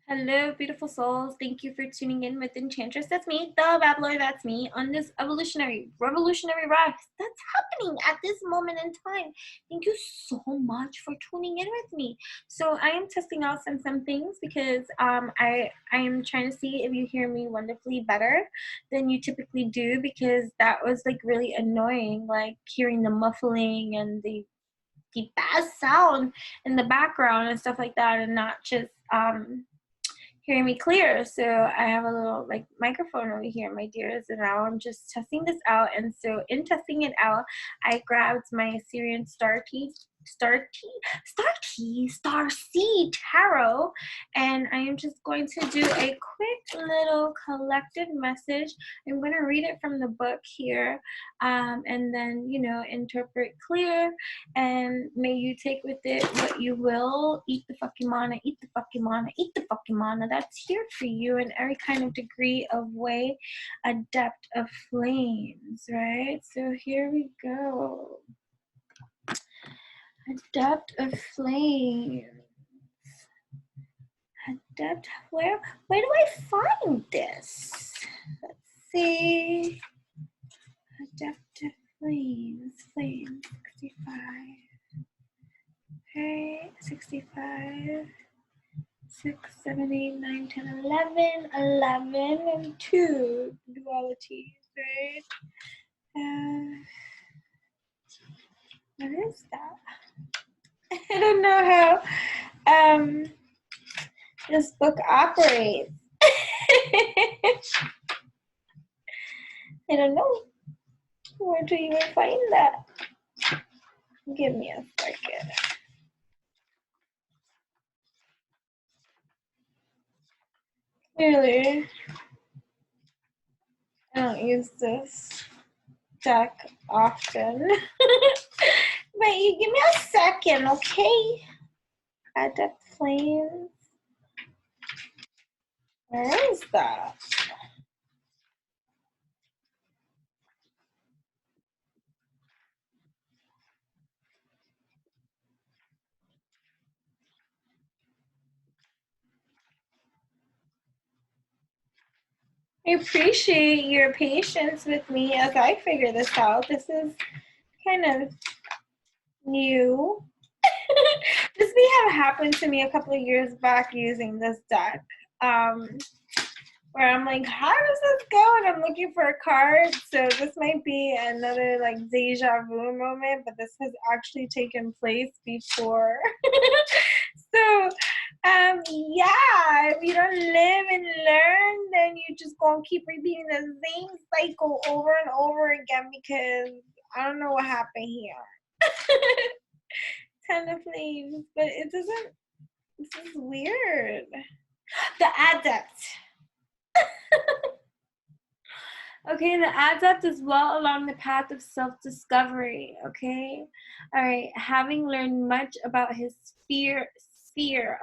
Hello, beautiful souls. Thank you for tuning in with Enchantress. That's me, the babbler. That's me on this evolutionary, revolutionary rise that's happening at this moment in time. Thank you so much for tuning in with me. So I am testing out some things because I am trying to see if you hear me wonderfully better than you typically do, because that was like really annoying, like hearing the muffling and the bad sound in the background and stuff like that, and not just hearing me clear. So I have a little like microphone over here, my dears, and now I'm just testing this out. And so in testing it out, I grabbed my Sirian Starseed tarot, and I am just going to do a quick little collective message. I'm going to read it from the book here, and then interpret clear, and may you take with it what you will. Eat the fucking mana, eat the fucking mana, eat the fucking mana. That's here for you in every kind of degree of way. Adept of flames, right? So here we go. Adept of flames. Adept, where do I find this? Let's see. Adept of flames, 65. Okay, 65. 6, 7, 8, 9, 10, 11, 11, and 2 dualities, right? What is that? I don't know how this book operates. I don't know. Where do you even find that? Give me a second. Clearly, I don't use this deck often. But you give me a second, okay? Adept Flames. Where is that? I appreciate your patience with me as I figure this out. This is kind of new. This may have happened to me a couple of years back using this deck, where I'm like, how does this go? And I'm looking for a card. So this might be another like deja vu moment, but this has actually taken place before. So yeah, if you don't live and learn, then you just gonna keep repeating the same cycle over and over again, because I don't know what happened here. 10 of flames, but it doesn't. This is weird. The Adept. Okay, the Adept is well along the path of self-discovery, okay? All right, having learned much about his sphere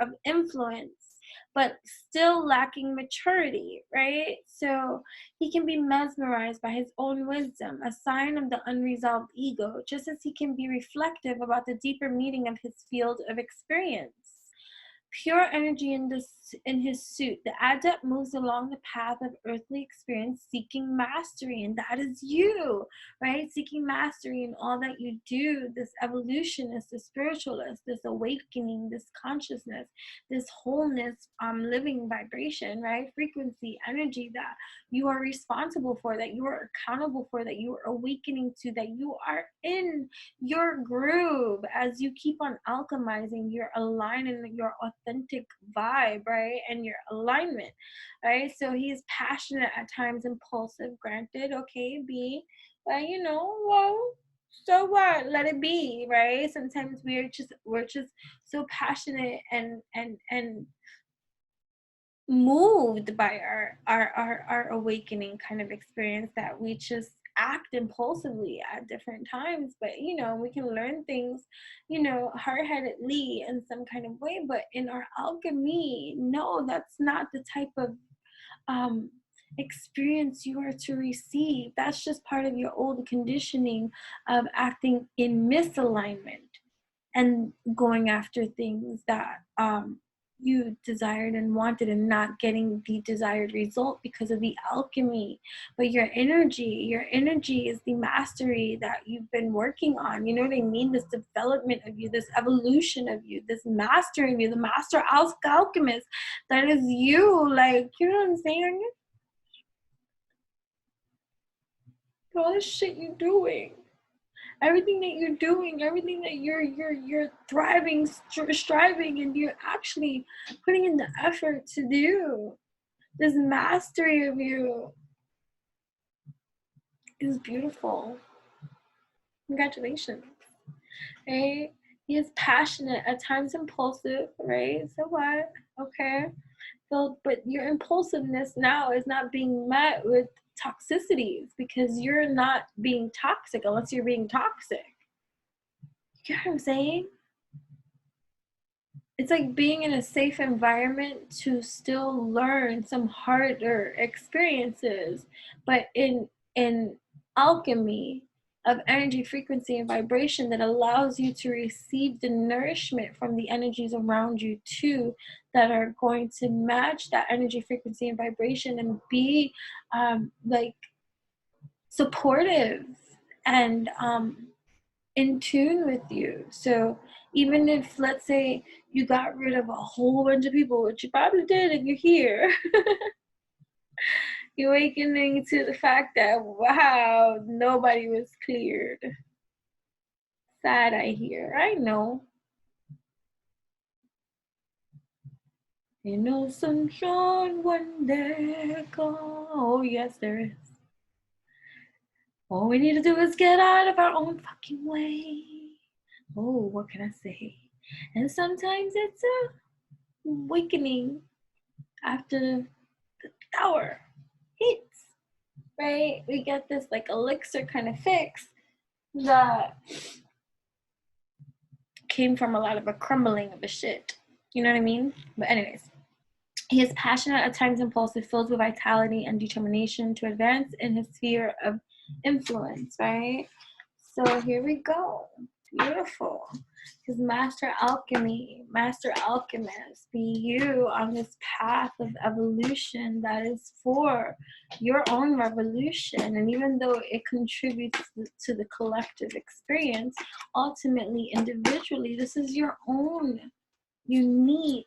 of influence, but still lacking maturity, right? So he can be mesmerized by his own wisdom, a sign of the unresolved ego, just as he can be reflective about the deeper meaning of his field of experience. Pure energy in his suit, the Adept moves along the path of earthly experience, seeking mastery, and that is you, right? Seeking mastery in all that you do. This evolutionist, this spiritualist, this awakening, this consciousness, this wholeness, living vibration, right? Frequency, energy that you are responsible for, that you are accountable for, that you are awakening to, that you are in your groove as you keep on alchemizing your aligning, your authentic vibe, right? And your alignment, right? So he's passionate at times, impulsive, granted, okay, be, but well, so what? Let it be, right? Sometimes we're just so passionate and moved by our awakening kind of experience that we just act impulsively at different times. But we can learn things hard-headedly in some kind of way, but in our alchemy, no, that's not the type of experience you are to receive. That's just part of your old conditioning of acting in misalignment and going after things that you desired and wanted and not getting the desired result because of the alchemy. But your energy is the mastery that you've been working on. You know what I mean? This development of you, this evolution of you, this mastering you, the master alchemist that is you. Like, you know what I'm saying? All this shit you're doing, everything that you're doing, everything that you're thriving, striving, and you're actually putting in the effort to do, this mastery of you is beautiful. Congratulations. Right? He is passionate, at times impulsive, right? So what? Okay. So, but your impulsiveness now is not being met with toxicities because you're not being toxic unless you're being toxic. You get what I'm saying? It's like being in a safe environment to still learn some harder experiences, but in alchemy of energy, frequency, and vibration that allows you to receive the nourishment from the energies around you too, that are going to match that energy, frequency, and vibration and be like supportive and in tune with you. So even if, let's say, you got rid of a whole bunch of people, which you probably did if you're here, you're awakening to the fact that, wow, nobody was cleared. Sad, I hear. I know. Ain't no sunshine when they're gone. Oh, yes, there is. All we need to do is get out of our own fucking way. Oh, what can I say? And sometimes it's a awakening after the tower hits, right? We get this like elixir kind of fix that came from a lot of a crumbling of the shit. You know what I mean? But anyways, he is passionate, at times impulsive, filled with vitality and determination to advance in his sphere of influence, right? So here we go. Beautiful. His master alchemy, master alchemist, be you on this path of evolution that is for your own revolution. And even though it contributes to the collective experience, ultimately, individually, this is your own unique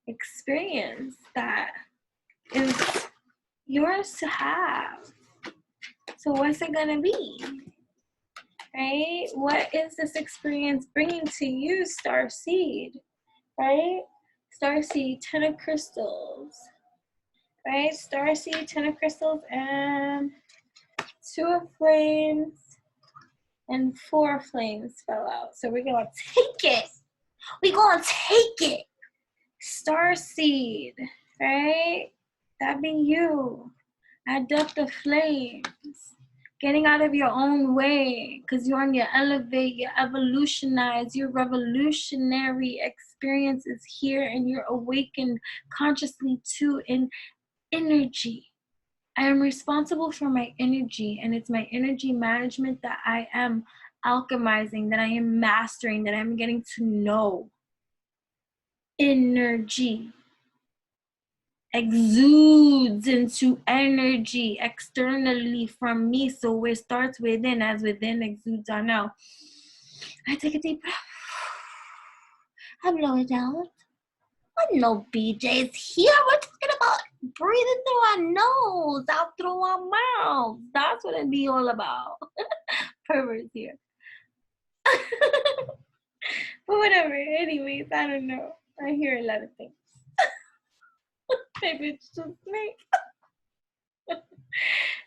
experience that is yours to have. So what's it gonna be? Right? What is this experience bringing to you, Starseed? Right? Starseed, 10 of crystals. Right? Starseed, 10 of crystals, and 2 of flames, and 4 of flames fell out. So we're gonna take it. We're gonna take it. Starseed, right? That be you. Adept of flames. Getting out of your own way because you're on your elevate, your evolutionize, your revolutionary experience is here and you're awakened consciously to in energy. I am responsible for my energy, and it's my energy management that I am alchemizing, that I am mastering, that I'm getting to know. Energy exudes into energy externally from me, so it starts within, as within exudes on out. I take a deep breath, I blow it out. No BJ's here. We're talking about breathing through our nose, out through our mouths. That's what it be all about. Perverts here. But whatever, anyways, I don't know. I hear a lot of things. Maybe it's just me.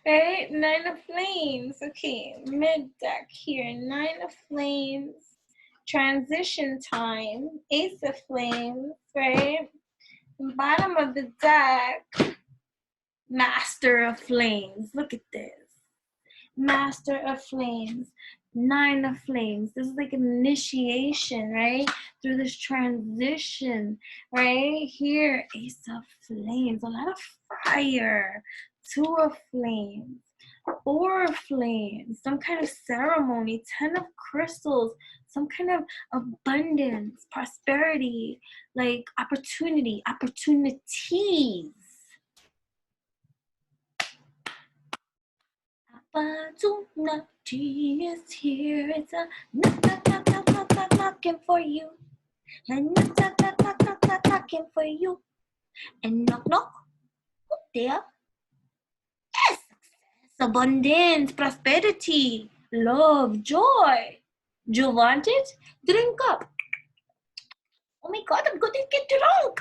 Right? 9 of flames. Okay, mid deck here. 9 of flames. Transition time. Ace of flames, right? Bottom of the deck. Master of flames. Look at this. Master of flames. 9 of flames. This is like an initiation, right? Through this transition, right? Here, Ace of flames. A lot of fire. 2 of flames. Or flame, some kind of ceremony, 10 of crystals, some kind of abundance, prosperity, like opportunities. Opportunity is here. It's a knock, knock, knock, knock, knock, knock, knocking for you. And knock, knock, knock, knock, knock, knock, knocking for you. And knock, knock. Who there? Yes, success, abundance, prosperity, love, joy. Do you want it? Drink up. Oh my God, I'm going to get drunk.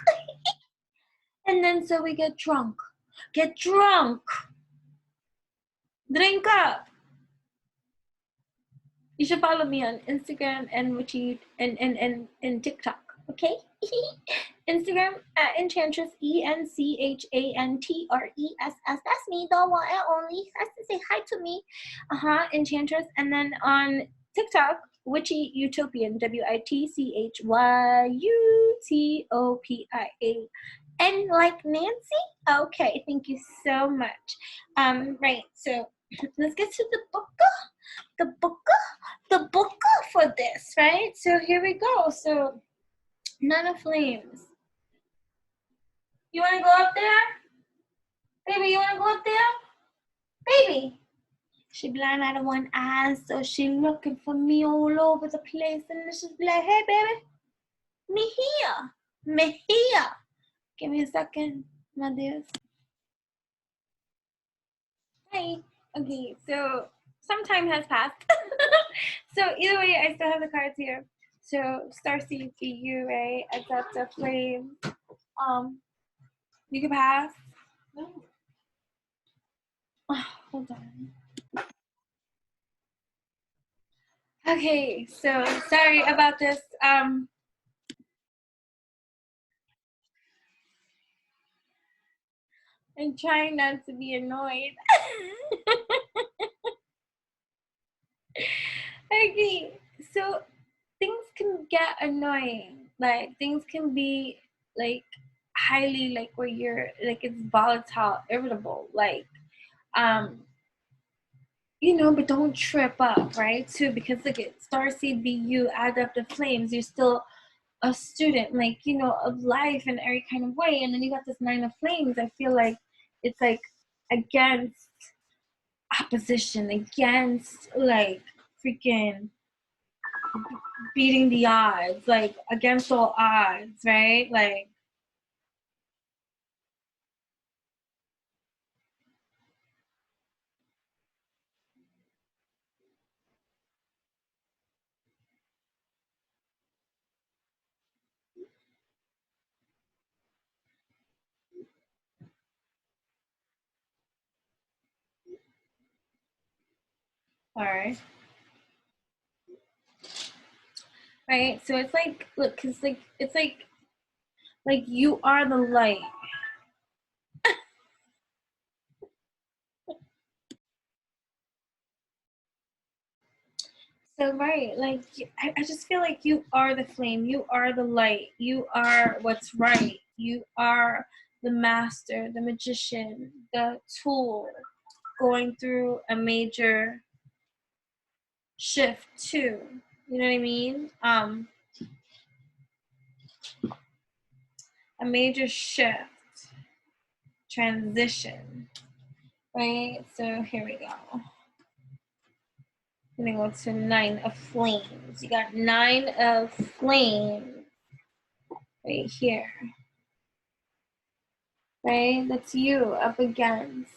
And then so we get drunk. Get drunk. Drink up. You should follow me on Instagram and and TikTok, okay? Instagram at Enchantress, ENCHANTRESS. That's me, the one and only. That's to say hi to me. Enchantress. And then on TikTok, Witchy Utopian, WITCHYUTOPIA. And like Nancy? Okay, thank you so much. Right, so let's get to the book for this, right? So here we go. So Nine of Flames. You want to go up there? Baby, you want to go up there? Baby. She blind out of one eye, so she looking for me all over the place. And she's like, hey, baby. Me here. Me here. Give me a second, my dears. Hi. Okay, so some time has passed. So either way, I still have the cards here. So Starseed for you, right? Adept of Flame. You can pass. No. Oh, hold on. Okay, so sorry about this. I'm trying not to be annoyed. Okay, so things can get annoying. Like things can be like highly like where you're like it's volatile, irritable, like you know, but don't trip up, right? Too, because look at Starseed BU, Adept of Flames, you're still a student, like, you know, of life in every kind of way. And then you got this Nine of Flames. I feel like it's like against opposition, against like freaking beating the odds, like against all odds, right? Like, all right. Right? So it's like, look, cause like, it's like you are the light. So right, like I just feel like you are the flame, you are the light, you are what's right, you are the master, the magician, the tool going through a major shift too. You know what I mean? A major shift, transition. Right? So here we go. I'm gonna go to Nine of Flames. You got Nine of Flames right here. Right? That's you up against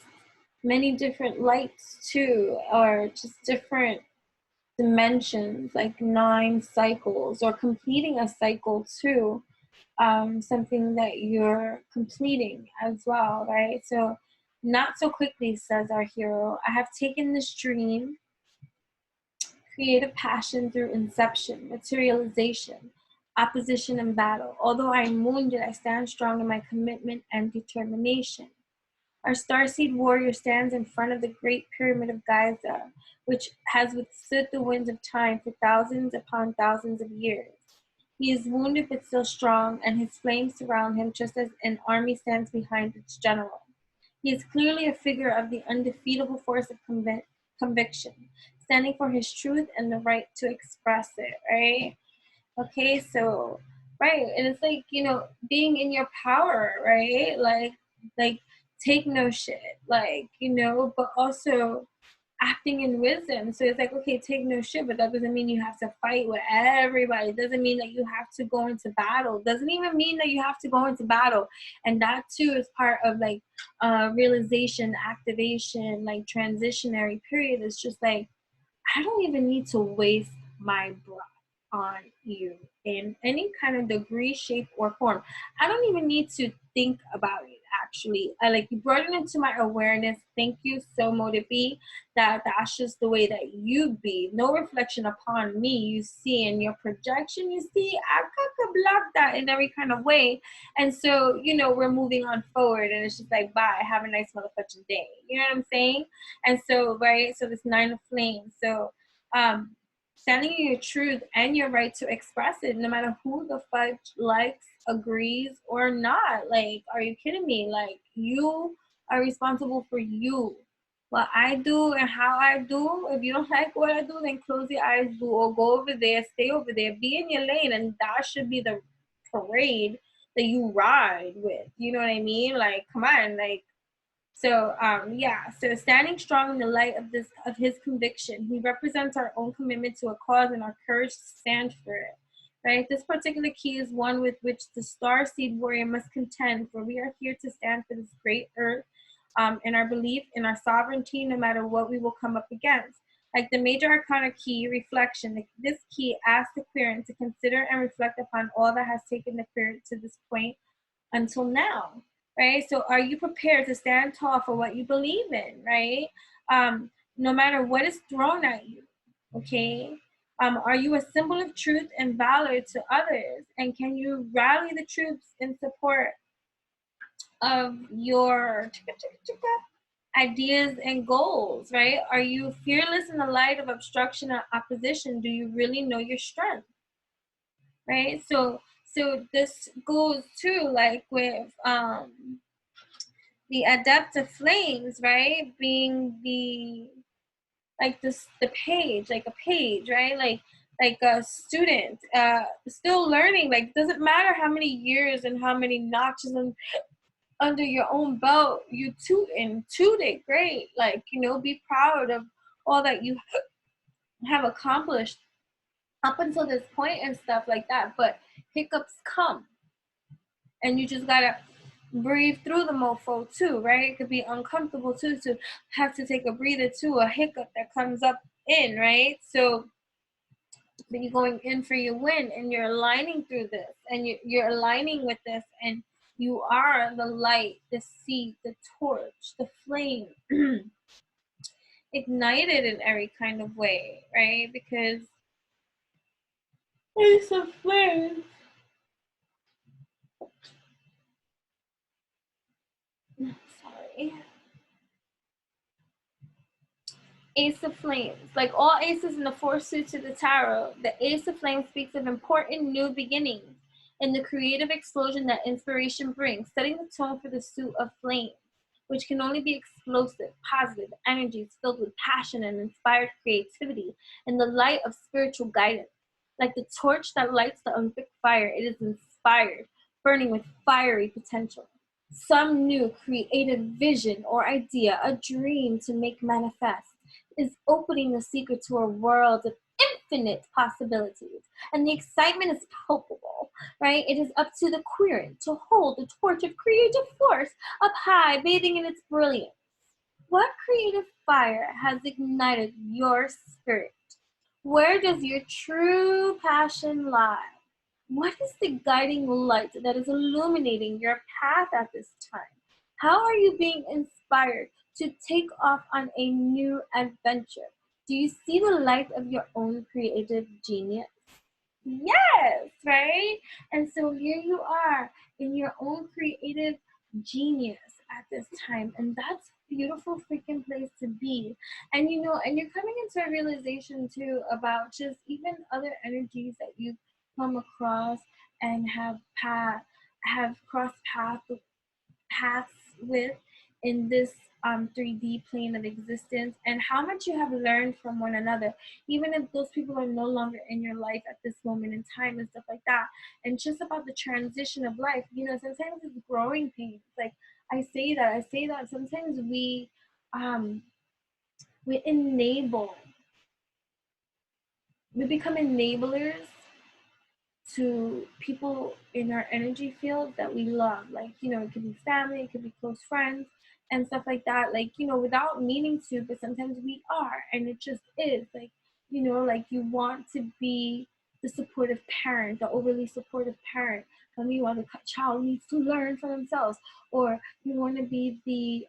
many different lights too, or just different dimensions, like 9 cycles, or completing a cycle too. Something that you're completing as well, right? So, not so quickly, says our hero. I have taken this dream, creative passion through inception, materialization, opposition, and battle. Although I am wounded, I stand strong in my commitment and determination. Our starseed warrior stands in front of the Great Pyramid of Giza, which has withstood the winds of time for thousands upon thousands of years. He is wounded but still strong, and his flames surround him just as an army stands behind its general. He is clearly a figure of the undefeatable force of conviction, standing for his truth and the right to express it, right? Okay, so right, and it's like, you know, being in your power, right? Like take no shit, like, you know, but also acting in wisdom. So it's like, okay, take no shit, but that doesn't mean you have to fight with everybody. It doesn't mean that you have to go into battle. It doesn't even mean that you have to go into battle. And that too is part of like realization, activation, like transitionary period. It's just like, I don't even need to waste my breath on you in any kind of degree, shape, or form. I don't even need to think about it actually. I like you brought it into my awareness. Thank you so much, be that that's just the way that you be. No reflection upon me. You see in your projection, you see I could block that in every kind of way. And so, you know, we're moving on forward and it's just like bye, have a nice motherfucking day. You know what I'm saying? And so, right, so this 9 of flames. So standing in your truth and your right to express it, no matter who the fuck likes, agrees, or not. Like, are you kidding me? Like, you are responsible for you. What I do and how I do, if you don't like what I do, then close your eyes, do, or go over there, stay over there, be in your lane, and that should be the parade that you ride with. You know what I mean? Like, come on, like, so yeah, so standing strong in the light of his conviction, he represents our own commitment to a cause and our courage to stand for it. Right? This particular key is one with which the Starseed warrior must contend, for we are here to stand for this great earth, in our belief in our sovereignty, no matter what we will come up against. Like the major arcana key, reflection. This key asks the querent to consider and reflect upon all that has taken the querent to this point until now, right? So are you prepared to stand tall for what you believe in, right? No matter what is thrown at you, okay? Are you a symbol of truth and valor to others? And can you rally the troops in support of your ideas and goals, right? Are you fearless in the light of obstruction or opposition? Do you really know your strength, right? So this goes to like with the adept of flames, right? Being the like this the page, like a page, right? Like a student, still learning. Like doesn't matter how many years and how many notches and under your own belt you toot it great. Like, you know, be proud of all that you have accomplished up until this point and stuff like that. But hiccups come, and you just gotta breathe through the mofo too, right? It could be uncomfortable too to have to take a breather too, a hiccup that comes up in, right? So but you're going in for your win and you're aligning through this and you're aligning with this, and you are the light, the seed, the torch, the flame ignited in every kind of way, right? Because it's a flame. Sorry. Ace of Flames. Like all aces in the four suits of the tarot, the Ace of Flames speaks of important new beginnings and the creative explosion that inspiration brings, setting the tone for the suit of flames, which can only be explosive, positive energies filled with passion and inspired creativity in the light of spiritual guidance. Like the torch that lights the Olympic fire, it is inspired, burning with fiery potential. Some new creative vision or idea, a dream to make manifest, is opening the secret to a world of infinite possibilities. And the excitement is palpable, right? It is up to the querent to hold the torch of creative force up high, bathing in its brilliance. What creative fire has ignited your spirit? Where does your true passion lie? What is the guiding light that is illuminating your path at this time? How are you being inspired to take off on a new adventure? Do you see the light of your own creative genius? Yes, right? And so here you are in your own creative genius at this time. And that's a beautiful freaking place to be. And you know, and you're coming into a realization too about just even other energies that you've come across and have crossed paths with in this 3D plane of existence, and how much you have learned from one another, even if those people are no longer in your life at this moment in time and stuff like that. And just about the transition of life, sometimes it's growing pains. Like I say that sometimes we enable, we become enablers to people in our energy field that we love. Like, it could be family, it could be close friends and stuff like that. Like, without meaning to, but sometimes we are, and it just is. Like, like you want to be the supportive parent, the overly supportive parent. Meanwhile, the child needs to learn for themselves, or you want to be the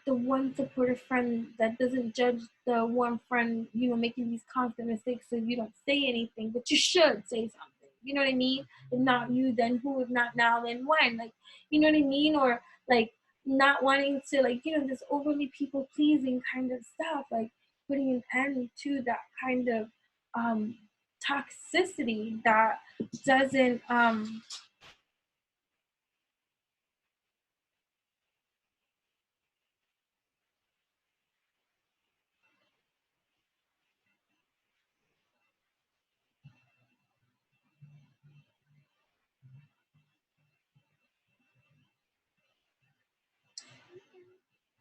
one supportive friend that doesn't judge the one friend, making these constant mistakes, so you don't say anything, but you should say something. You know what I mean? If not you, then who? If not now, then when? Like, you know what I mean? Or like not wanting to, like, this overly people pleasing kind of stuff, like putting an end to that kind of toxicity that doesn't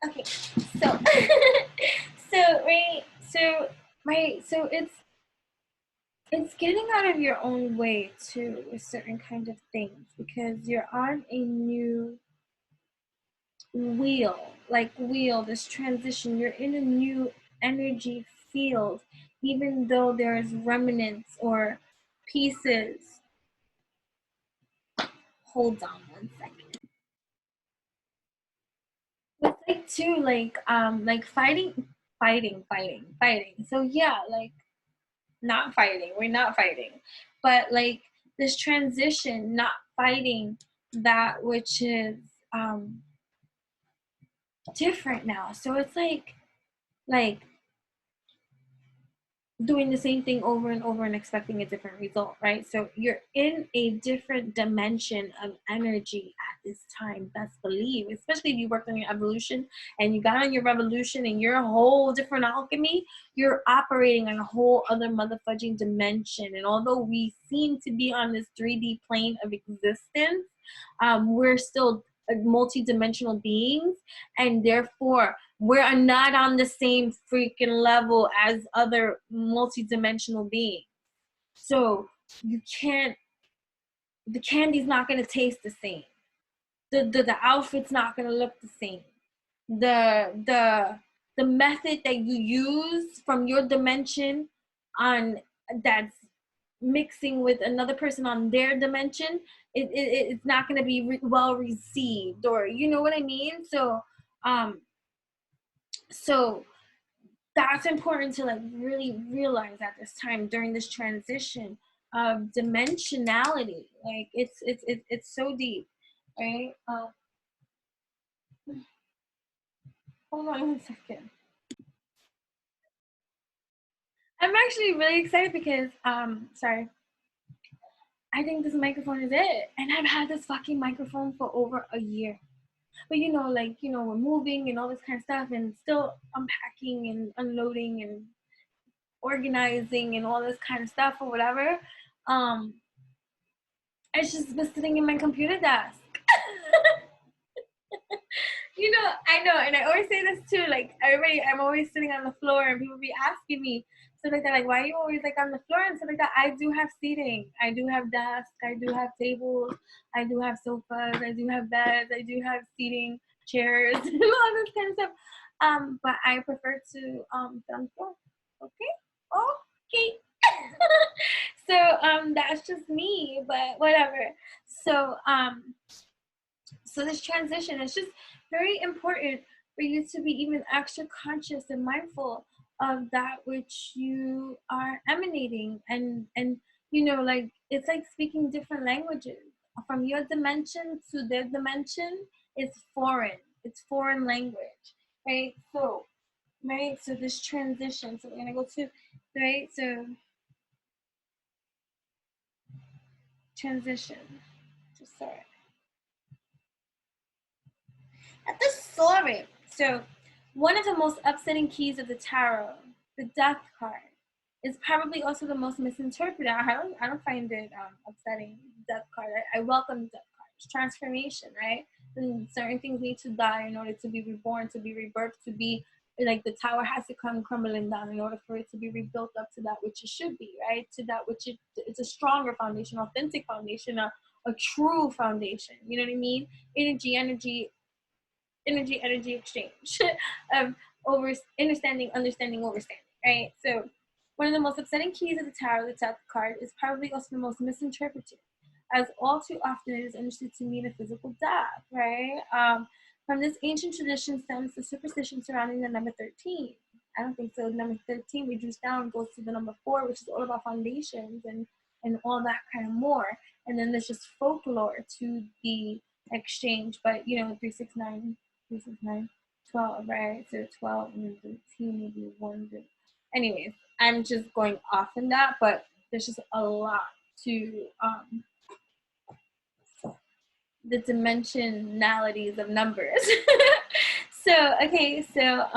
okay, so so it's getting out of your own way too with certain kind of things, because you're on a new wheel, this transition. You're in a new energy field, even though there's remnants or pieces. Hold on one second. It's like too, like fighting. So yeah, like not fighting. We're not fighting. But like this transition, not fighting that which is different now. So it's like doing the same thing over and over and expecting a different result, right? So you're in a different dimension of energy at this time. Best believe, especially if you worked on your evolution and you got on your revolution and you're a whole different alchemy, you're operating on a whole other motherfudging dimension. And although we seem to be on this 3D plane of existence, we're still multi-dimensional beings, and therefore we're not on the same freaking level as other multi-dimensional beings. So you can't, the candy's not going to taste the same, the outfit's not going to look the same, the method that you use from your dimension on that's mixing with another person on their dimension, it's not going to be well received, or you know what I mean. Um so that's important to like really realize at this time during this transition of dimensionality. Like it's so deep, right? Hold on one second. I'm actually really excited because sorry, I think this microphone is it, and I've had this fucking microphone for over a year. But we're moving and all this kind of stuff, and still unpacking and unloading and organizing and all this kind of stuff or whatever. It's just been sitting in my computer desk. I know, and I always say this too. Like I'm always sitting on the floor, and people be asking me stuff like that, like, why are you always like on the floor and stuff like that. I do have seating, I do have desks, I do have tables, I do have sofas, I do have beds, I do have seating chairs, and all this kind of stuff. But I prefer to sit on the floor. Okay. So that's just me, but whatever. So this transition is just very important for you to be even extra conscious and mindful of that which you are emanating, and like it's like speaking different languages from your dimension to their dimension. It's foreign language, right? So this transition, so we're gonna go to, right? So transition, just sorry. the story. So, one of the most upsetting keys of the tarot, the Death card, is probably also the most misinterpreted. I don't find it upsetting. Death card. I welcome the Death card. It's transformation, right? And certain things need to die in order to be reborn, to be rebirthed, to be like the tower has to come crumbling down in order for it to be rebuilt up to that which it should be, right? To that which it's a stronger foundation, authentic foundation, a true foundation. You know what I mean? Energy exchange of over understanding, overstanding, right? So one of the most upsetting keys of the tarot, the Death card, is probably also the most misinterpreted, as all too often it is understood to mean a physical death, right? From this ancient tradition stems the superstition surrounding the number 13. I don't think so. Number 13 reduced down goes to the number 4, which is all about foundations and all that kind of more. And then there's just folklore to the exchange, but 369 this is 9, 12, right? So 12 and 13, maybe 1. Anyways, I'm just going off in that, but there's just a lot to the dimensionalities of numbers. So, okay, so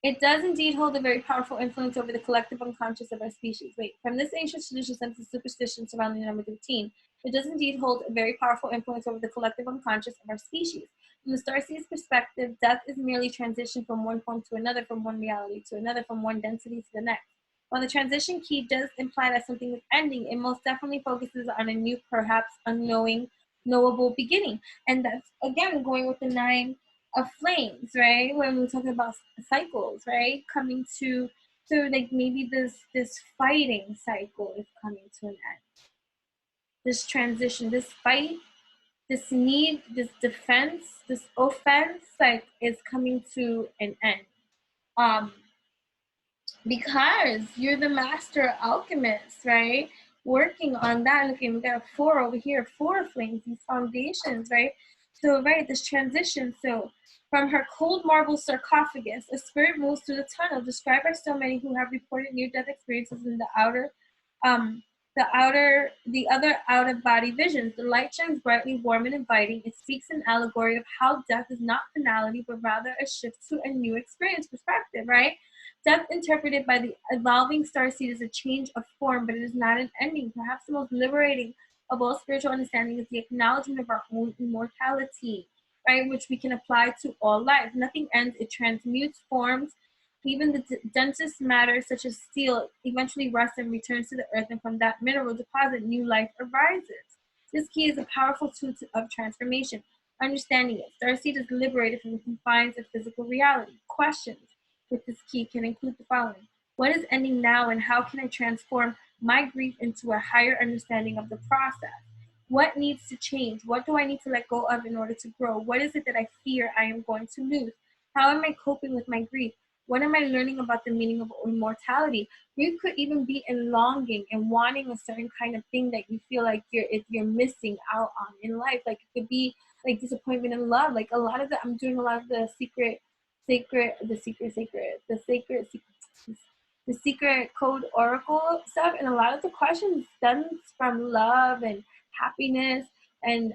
it does indeed hold a very powerful influence over the collective unconscious of our species. Wait, from this ancient tradition stems the superstition surrounding the number 13. It does indeed hold a very powerful influence over the collective unconscious of our species. From the Starseed's perspective, death is merely transition from one form to another, from one reality to another, from one density to the next. While the transition key does imply that something is ending, it most definitely focuses on a new, perhaps unknowing, knowable beginning. And that's, again, going with the 9 of flames, right? When we're talking about cycles, right? Coming to, so like maybe this fighting cycle is coming to an end. This transition, this fight, this need, this defense, this offense, like is coming to an end. Because you're the master alchemist, right? Working on that. Okay, we got a 4 over here, 4 flames, these foundations, right? So, right, this transition. So, from her cold marble sarcophagus, a spirit moves through the tunnel, described by so many who have reported near-death experiences in the other out-of-body visions. The light shines brightly, warm, and inviting. It speaks an allegory of how death is not finality, but rather a shift to a new experience perspective, right? Death interpreted by the evolving starseed is a change of form, but it is not an ending. Perhaps the most liberating of all spiritual understanding is the acknowledgement of our own immortality, right, which we can apply to all life. Nothing ends, it transmutes forms. Even the densest matter, such as steel, eventually rusts and returns to the earth, and from that mineral deposit, new life arises. This key is a powerful tool of transformation. Understanding it, Starseed is liberated from the confines of physical reality. Questions with this key can include the following. What is ending now, and how can I transform my grief into a higher understanding of the process? What needs to change? What do I need to let go of in order to grow? What is it that I fear I am going to lose? How am I coping with my grief? What am I learning about the meaning of immortality? Grief could even be in longing and wanting a certain kind of thing that you feel like you're missing out on in life. Like it could be like disappointment in love. Like a lot of I'm doing a lot of the secret code oracle stuff, and a lot of the questions stems from love and happiness, and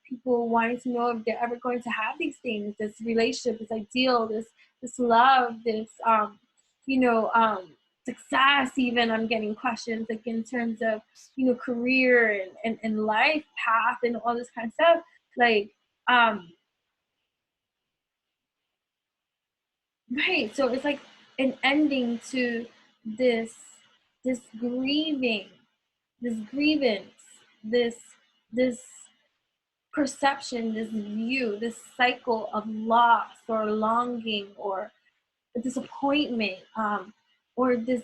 people wanting to know if they're ever going to have these things, this relationship, this ideal, this love, this success. Even I'm getting questions like in terms of career and life path and all this kind of stuff, like right. So it's like an ending to this grieving, this grievance, this perception, this view, this cycle of loss or longing or disappointment, or this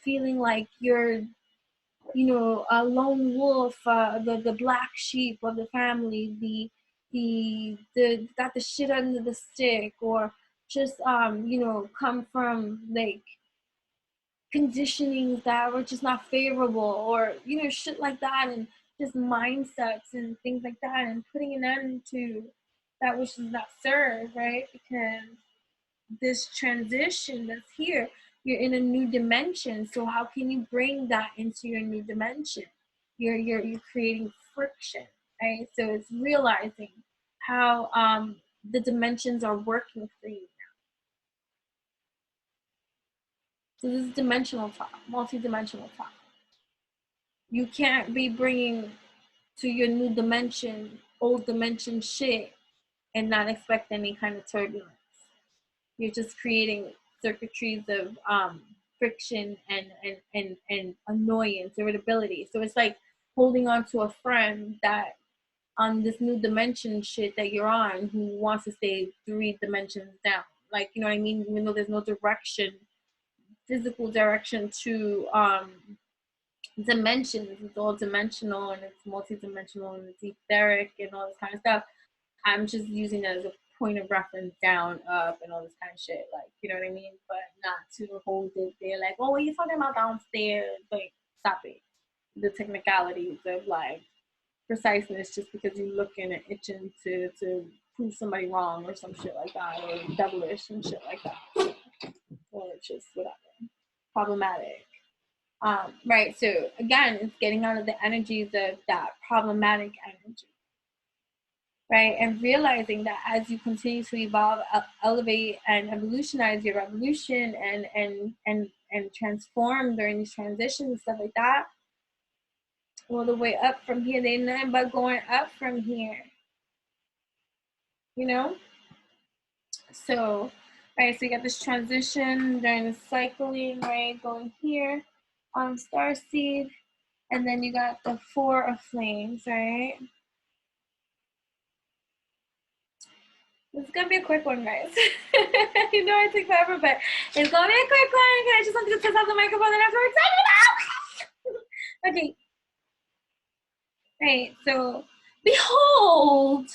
feeling like you're a lone wolf, the black sheep of the family, the got the shit under the stick, or just come from like conditionings that were just not favorable, or shit like that, and just mindsets and things like that, and putting an end to that which does not serve, right? Because this transition that's here, you're in a new dimension, so how can you bring that into your new dimension? You're creating friction, right? So it's realizing how the dimensions are working for you. So this is dimensional talk, multi-dimensional talk. You can't be bringing to your new dimension old dimension shit and not expect any kind of turbulence. You're just creating circuitries of friction and annoyance, irritability. So it's like holding on to a friend that on this new dimension shit that you're on who wants to stay 3 dimensions down. Like, you know what I mean? Even though there's no direction, physical direction to dimensions. It's all dimensional and it's multi-dimensional and it's etheric and all this kind of stuff. I'm just using it as a point of reference, down, up, and all this kind of shit. Like, you know what I mean? But not to hold it there like, oh, what are you talking about downstairs? Like, stop it. The technicalities of like preciseness just because you're looking and itching to prove somebody wrong or some shit like that, or devilish and shit like that. Or just whatever. Problematic. Right, so again, it's getting out of the energies of that problematic energy, right? And realizing that as you continue to evolve, elevate, and evolutionize your revolution and transform during these transitions and stuff like that, all the way up from here, they ain't nothing but going up from here, you know? So, right, so you got this transition during the cycling, right, going here on Starseed. And then you got the 4 of Flames, right? This is gonna be a quick one, guys. You know I take forever, but it's gonna be a quick one. I just wanted to test out the microphone and I'm so excited about. Okay. Right, so behold,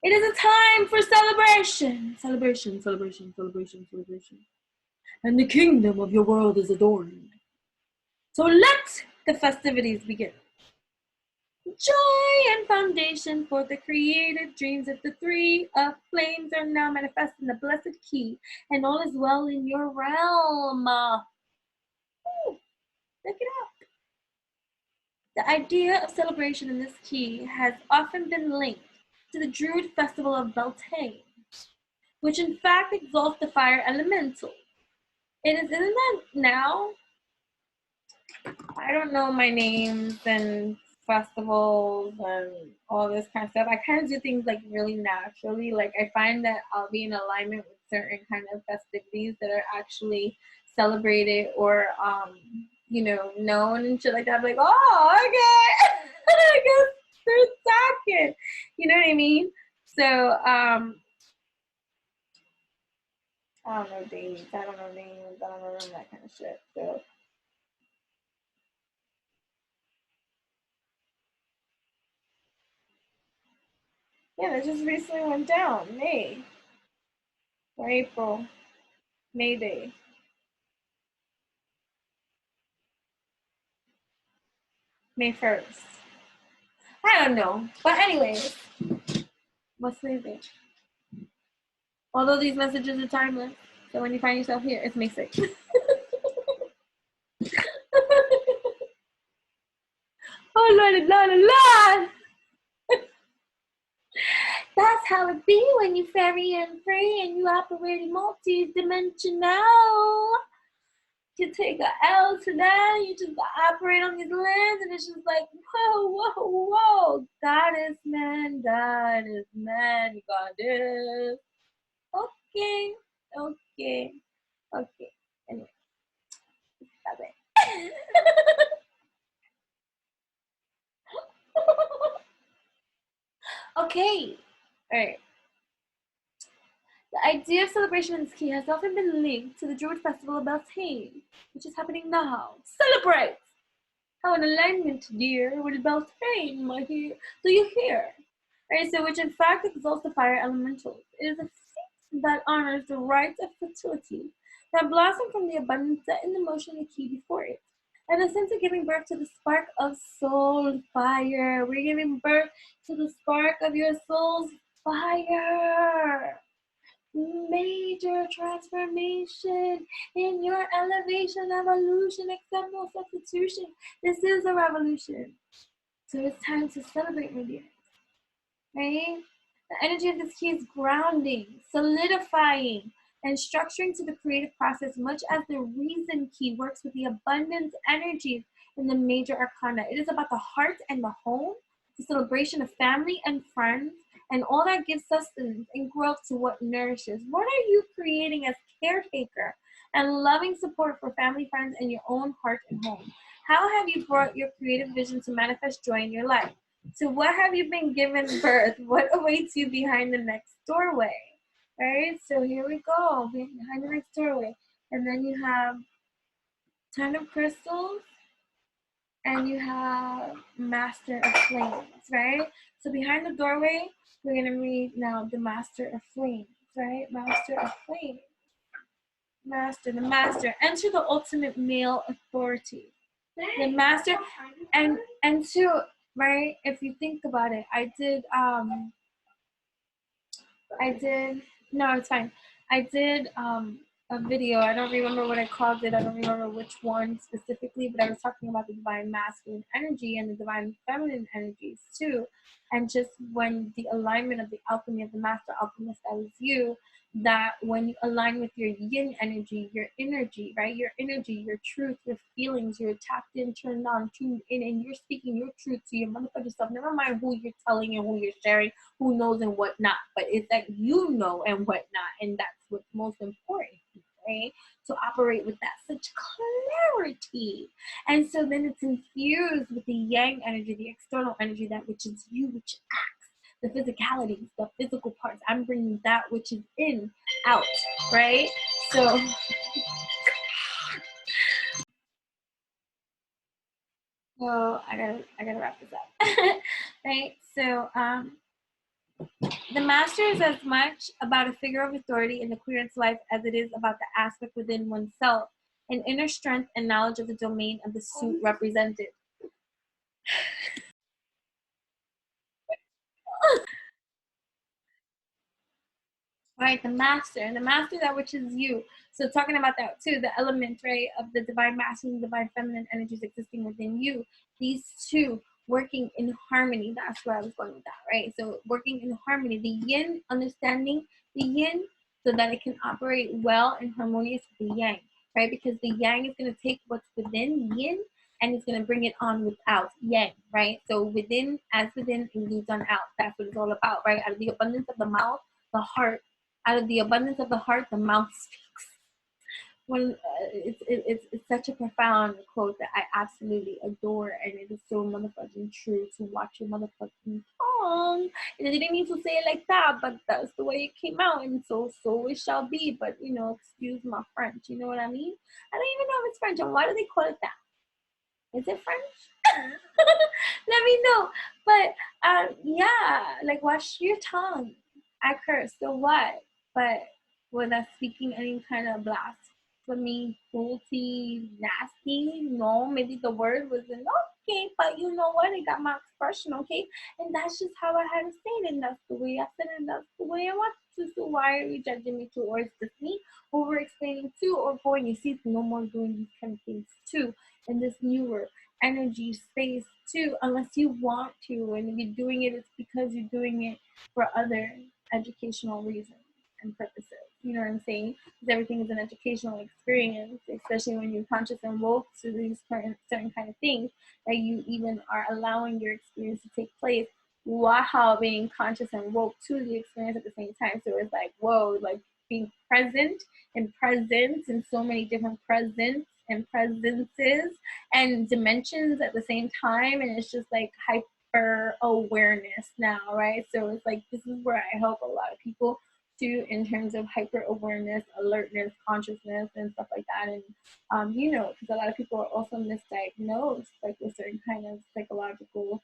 it is a time for celebration. Celebration, celebration, celebration, celebration. And the kingdom of your world is adorned. So let the festivities begin. Joy and foundation for the creative dreams of the 3 of Flames are now manifesting the blessed key, and all is well in your realm. Ooh, look it up. The idea of celebration in this key has often been linked to the Druid festival of Beltane, which in fact exalts the fire elemental. Isn't that now? I don't know my names and festivals and all this kind of stuff. I kind of do things like really naturally. Like I find that I'll be in alignment with certain kind of festivities that are actually celebrated or you know, known and shit like that. I'm like, oh, okay. I guess they're talking. You know what I mean? So I don't know dates. I don't know names. I don't know that kind of shit. So yeah, that just recently went down. May or April. May Day. May 1st. I don't know. But anyways, what's May Day? Although these messages are timeless, so when you find yourself here, it's May 6th. Oh Lord, Lord, Lord! That's how it be when you fairy and free and you operate multi-dimensional. You take a L to that, you just operate on these lands, and it's just like, whoa, whoa, whoa. Goddess, man, goddess, man, goddess. Okay, okay, okay. Anyway, stop it. Okay, all right. The idea of celebration in this key has often been linked to the Druid festival of Beltane, which is happening now. Celebrate! How in alignment, dear, with Beltane, my dear. Do you hear? Right, so which in fact exalts the fire elementals. It is a feast that honors the rites of fertility that blossom from the abundance set in the motion of the key before it. And a sense of giving birth to the spark of soul fire. We're giving birth to the spark of your soul's fire. Major transformation in your elevation, evolution, except no substitution. This is a revolution. So it's time to celebrate, my dear. Right? The energy of this key is grounding, solidifying, and structuring to the creative process, much as the reason key works with the abundance energies in the major arcana. It is about the heart and the home, the celebration of family and friends, and all that gives sustenance and growth to what nourishes. What are you creating as caretaker and loving support for family, friends, and your own heart and home? How have you brought your creative vision to manifest joy in your life? To what have you been given birth? What awaits you behind the next doorway? Right? So here we go, behind the next doorway. And then you have Ten of Crystals, and you have Master of Flames, right? So behind the doorway, we're going to read now the Master of Flames, right? Master of Flames. Master, the Master. Enter the ultimate male authority. The Master, and to, right, if you think about it, I did, no, it's fine. I did a video. I don't remember what I called it. I don't remember which one specifically, but I was talking about the divine masculine energy and the divine feminine energies too. And just when the alignment of the alchemy of the master alchemist, that was you, that when you align with your yin energy, right? Your energy, your truth, your feelings, you're tapped in, turned on, tuned in, and you're speaking your truth to your motherfucking self. Never mind who you're telling and who you're sharing, who knows and what not, but it's that you know and what not, and that's what's most important, right? To operate with that such clarity. And so then it's infused with the yang energy, the external energy, that which is you, which acts, the physicality, the physical parts. I'm bringing that which is in out, right? So I gotta wrap this up. Right? So the master is as much about a figure of authority in the queer's life as it is about the aspect within oneself, an inner strength and knowledge of the domain of the suit represented. Right, the master, and the master, that which is you. So talking about that too, the element, right, of the divine masculine, divine feminine energies existing within you. These two working in harmony. That's where I was going with that, right? So working in harmony, the yin, understanding the yin so that it can operate well and harmonious with the yang, right? Because the yang is going to take what's within yin and it's going to bring it on without yang, right? So within, as within, it leads on out. That's what it's all about, right? Out of the abundance of the mouth, the heart, out of the abundance of the heart, the mouth speaks. When it's such a profound quote that I absolutely adore, and it is so motherfucking true to watch your motherfucking tongue. And I didn't mean to say it like that, but that's the way it came out, and so it shall be. But you know, excuse my French. You know what I mean? I don't even know if it's French. And why do they call it that? Is it French? Let me know. But yeah, like wash your tongue. I curse, so what? But without speaking any kind of blasphemy, cruelty, nasty, no, maybe the word wasn't okay, but you know what? It got my expression, okay? And that's just how I had to say it, and that's the way I said it, and that's the way I want to. So why are you judging me too? Or is this me over explaining too, or going, you see, no more doing these kind of things too in this newer energy space too, unless you want to, and if you're doing it, it's because you're doing it for other educational reasons and purposes. You know what I'm saying? Because everything is an educational experience, especially when you're conscious and woke to these certain kind of things, that you even are allowing your experience to take place while being conscious and woke to the experience at the same time. So it's like, whoa, like being present and present in so many different presents and presences and dimensions at the same time, and it's just like hyper awareness now, right? So it's like, this is where I help a lot of people too, in terms of hyper awareness, alertness, consciousness, and stuff like that. And you know, because a lot of people are also misdiagnosed like with certain kind of psychological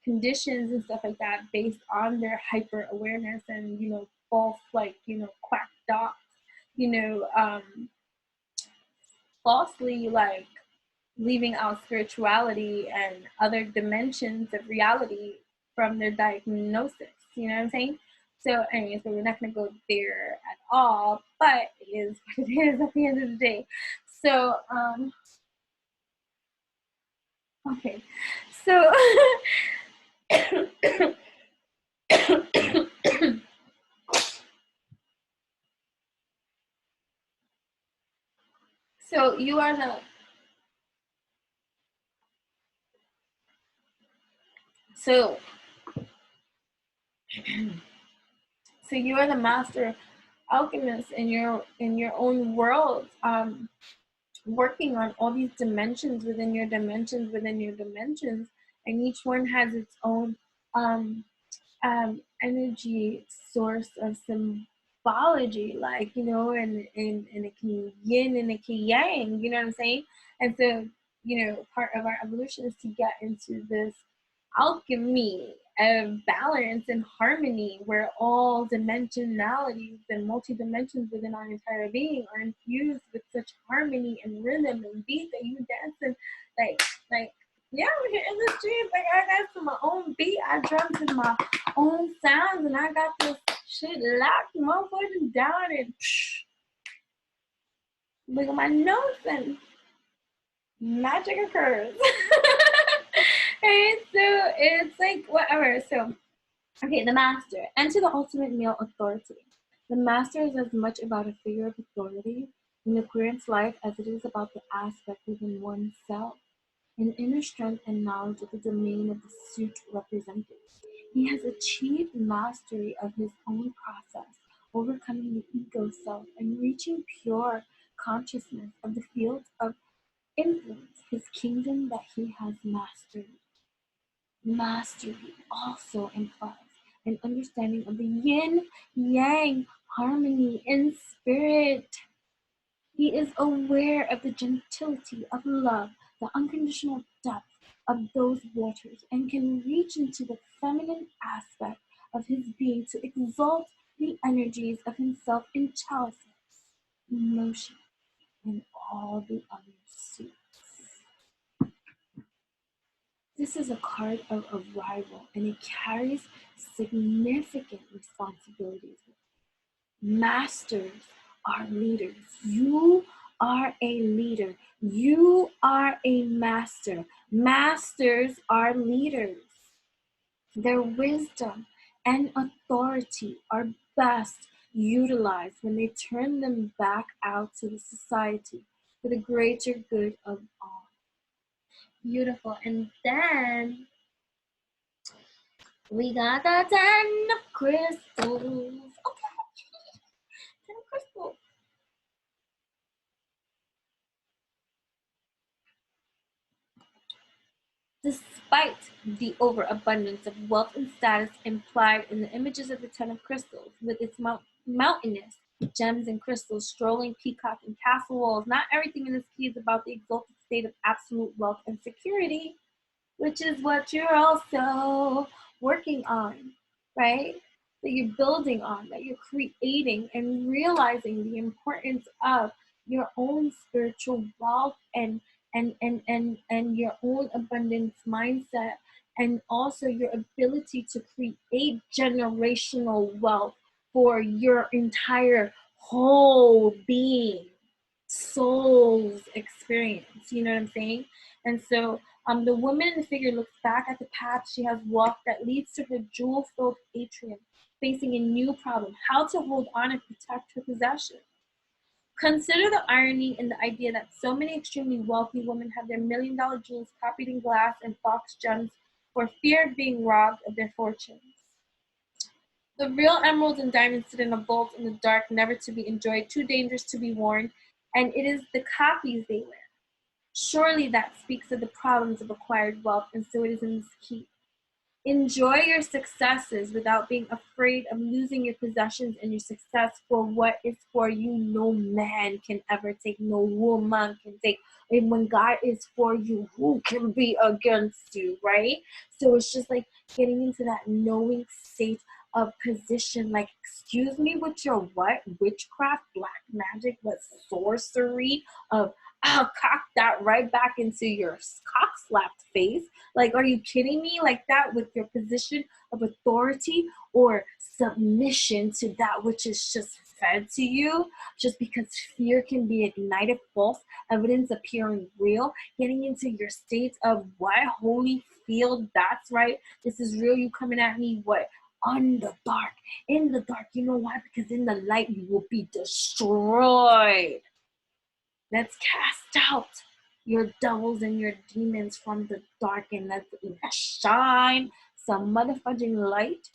conditions and stuff like that based on their hyper awareness, and you know, false, like, you know, quack docs, you know, falsely like leaving out spirituality and other dimensions of reality from their diagnosis. You know what I'm saying? So anyways, but we're not going to go there at all, but it is what it is at the end of the day. So okay, so So you are the so you are the master alchemist in your own world, working on all these dimensions within your dimensions within your dimensions, and each one has its own energy source of symbology, like, you know, and it can yin and it can yang, you know what I'm saying? And so, you know, part of our evolution is to get into this alchemy of balance and harmony, where all dimensionalities and multi-dimensions within our entire being are infused with such harmony and rhythm and beat that you dance and like yeah, we're here in the streets. Like, I got to my own beat. I drum to my own sounds, and I got this shit locked motherfucking down, and look at my notes, and magic occurs. Right? So it's like whatever. So okay, the master. Enter the ultimate male authority. The master is as much about a figure of authority in the queerant's life as it is about the aspect within oneself, an inner strength and knowledge of the domain of the suit represented. He has achieved mastery of his own process, overcoming the ego self and reaching pure consciousness of the field of influence, his kingdom that he has mastered. Mastery also implies an understanding of the yin yang harmony in spirit. He is aware of the gentility of love, the unconditional depth of those waters, and can reach into the feminine aspect of his being to exalt the energies of himself, intelligence, emotion, and all the other suits. This is a card of arrival, and it carries significant responsibilities. Masters are leaders. You are a leader. You are a master. Masters are leaders. Their wisdom and authority are best utilized when they turn them back out to the society for the greater good of all. Beautiful. And then we got the 10 of crystals. Okay. 10 of crystals. Despite the overabundance of wealth and status implied in the images of the Ten of Crystals, with its mountainous gems and crystals, strolling peacock and castle walls, not everything in this key is about the exalted state of absolute wealth and security, which is what you're also working on, right? That you're building on, that you're creating and realizing the importance of your own spiritual wealth and your own abundance mindset, and also your ability to create generational wealth for your entire whole being, soul's experience. You know what I'm saying? And so the woman in the figure looks back at the path she has walked that leads to her jewel-filled atrium, facing a new problem: how to hold on and protect her possessions. Consider the irony in the idea that so many extremely wealthy women have their million-dollar jewels copied in glass and fox gems for fear of being robbed of their fortunes. The real emeralds and diamonds sit in a vault in the dark, never to be enjoyed, too dangerous to be worn, and it is the copies they wear. Surely that speaks of the problems of acquired wealth, and so it is in this key. Enjoy your successes without being afraid of losing your possessions and your success for what is for you. No man can ever take, no woman can take. And when God is for you, who can be against you, right? So it's just like getting into that knowing state of position. Like, excuse me, with your what? Witchcraft, black magic, what sorcery of I'll cock that right back into your cock-slapped face. Like, are you kidding me? Like that, with your position of authority or submission to that which is just fed to you, just because fear can be ignited, false evidence appearing real, getting into your state of what? Holy field, that's right. This is real. You coming at me, what? On the dark, in the dark. You know why? Because in the light you will be destroyed. Let's cast out your devils and your demons from the dark, and let's shine some motherfucking light.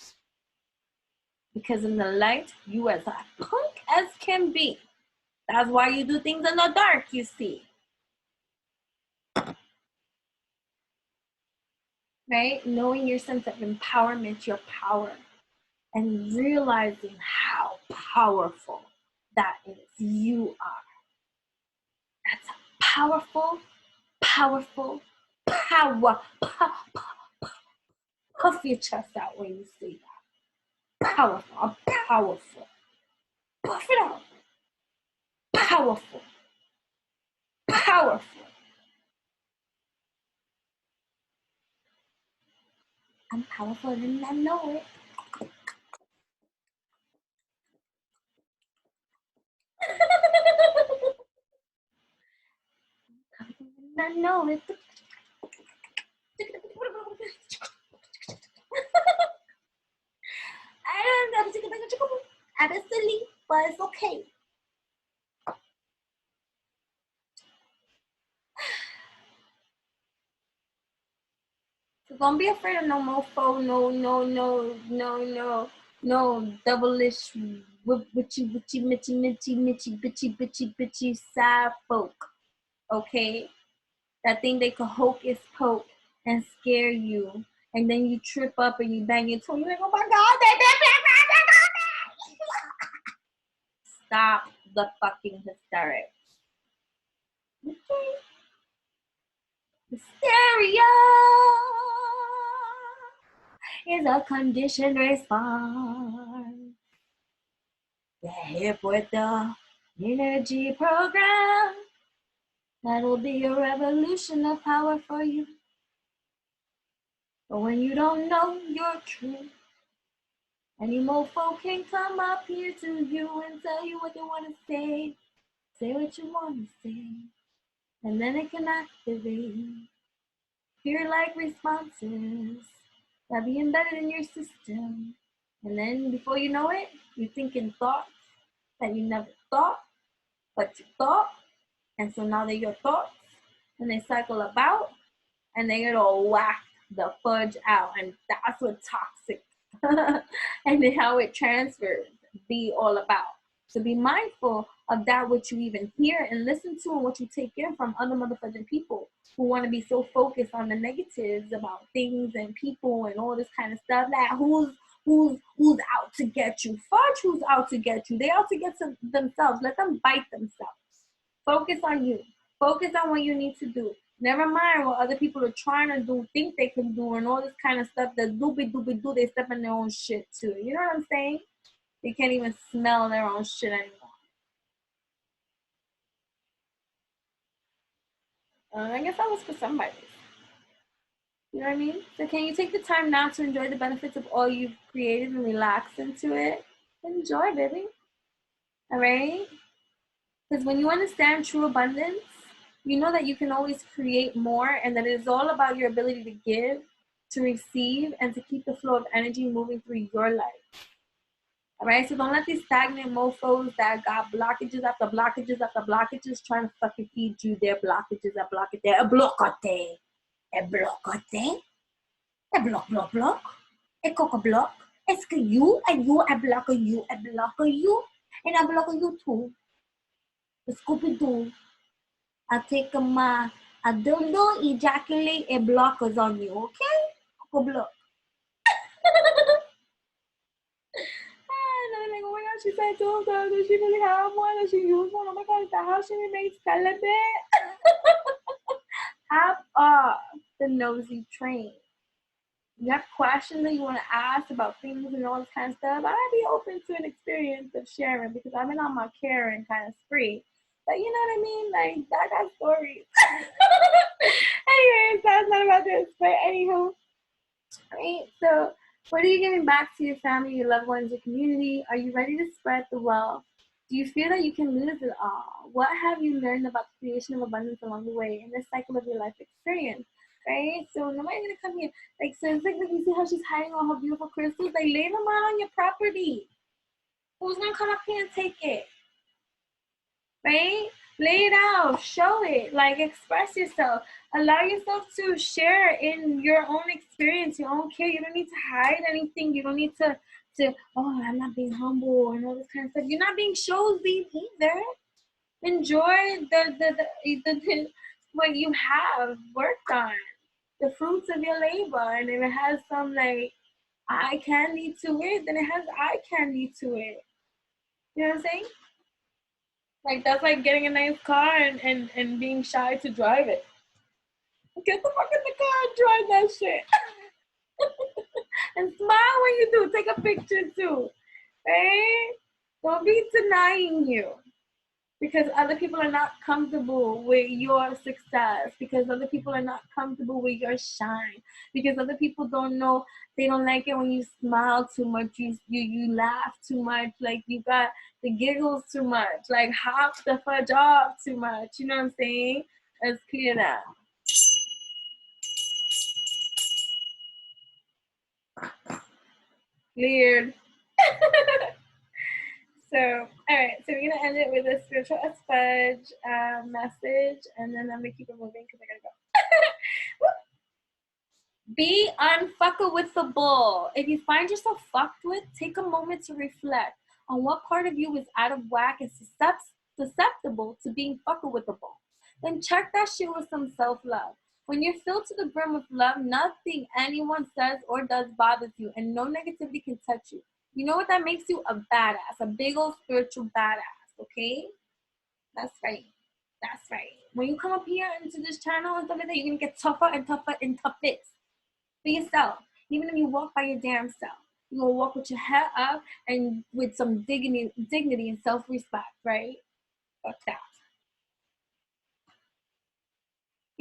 Because in the light, you as a punk as can be. That's why you do things in the dark, you see. Right? Knowing your sense of empowerment, your power, and realizing how powerful that is. You are. That's a powerful, powerful, power. Puff your chest out when you say that. Powerful. I'm powerful. Puff it out. Powerful. Powerful. I'm powerful and I know it. I know it. I bit silly, but it's okay. So don't be afraid of no mofo, no devilish, witchy, bitchy, sad folk. Okay? That thing they could hocus poke and scare you. And then you trip up and you bang your toe. You're like, oh my God, stop the fucking hysterics. Okay? Hysteria is a conditioned response. Get hip with the energy program. That'll be a revolution of power for you. But when you don't know your truth, any mofo can come up here to you and tell you what they want to say. Say what you want to say. And then it can activate fear-like responses that be embedded in your system. And then before you know it, you're thinking thoughts that you never thought, but you thought. And so now they're your thoughts, and they cycle about, and they get all whack the fudge out. And that's what toxic and then how it transfers be all about. So be mindful of that, what you even hear and listen to, and what you take in from other motherfucking people who want to be so focused on the negatives about things and people and all this kind of stuff. Like who's out to get you? Fudge who's out to get you. They out to get themselves. Let them bite themselves. Focus on you. Focus on what you need to do. Never mind what other people are trying to do, think they can do, and all this kind of stuff. The doobie, they step in their own shit too. You know what I'm saying? They can't even smell their own shit anymore. I guess that was for somebody. You know what I mean? So can you take the time now to enjoy the benefits of all you've created and relax into it? Enjoy, baby. All right? Because when you understand true abundance, you know that you can always create more, and that it is all about your ability to give, to receive, and to keep the flow of energy moving through your life. All right? So don't let these stagnant mofos that got blockages after blockages after blockages trying to fucking feed you their blockages, a blockade, a blocote, a blocote, a block, a coco block. Est-ce que you and you, I block you, and I block you too. Scooby-Doo. I'll take my dildo, ejaculate, and blockers on you, okay? Coco block. And I'm like, oh my God, she said dildo. Does she really have one? Does she use one? Oh my God, is that how she remains celibate? Hop off the nosy train. You have questions that you want to ask about things and all this kind of stuff, I'd be open to an experience of sharing, because I've been on my Karen kind of spree. But you know what I mean? Like, I got stories. Anyways, that's not about this. But anywho, right? So, what are you giving back to your family, your loved ones, your community? Are you ready to spread the wealth? Do you feel that you can lose it all? What have you learned about the creation of abundance along the way in this cycle of your life experience? Right? So nobody's gonna come here. Like, so it's like, you see how she's hiding all her beautiful crystals? Like, lay them out on your property. Who's gonna come up here and take it? right? Lay it out, show it, like express yourself. Allow yourself to share in your own experience, your own care. You don't need to hide anything. You don't need to oh, I'm not being humble and all this kind of stuff. You're not being showy either. Enjoy the what you have worked on, the fruits of your labor, and if it has some like eye candy to it, then it has eye candy to it. You know what I'm saying? Like that's like getting a nice car and being shy to drive it. Get the fuck in the car and drive that shit. And smile when you do. Take a picture too. Right? Don't be denying you. Because other people are not comfortable with your success, because other people are not comfortable with your shine, because other people don't know, they don't like it when you smile too much, you laugh too much, like you got the giggles too much, like hop the fudge off too much, you know what I'm saying? Let's clear that. Cleared. So, all right, so we're gonna end it with a spiritual as fudge message, and then I'm gonna keep it moving because I gotta go. Be unfuckable. If you find yourself fucked with, take a moment to reflect on what part of you is out of whack and susceptible to being fuckable. Then check that shit with some self-love. When you're filled to the brim with love, nothing anyone says or does bothers you, and no negativity can touch you. You know what that makes you? A badass, a big old spiritual badass, okay? That's right. That's right. When you come up here into this channel and stuff like that, you're gonna get tougher and tougher and toughest for yourself. Even if you walk by your damn self, you're gonna walk with your head up and with some dignity and self-respect, right? Fuck that.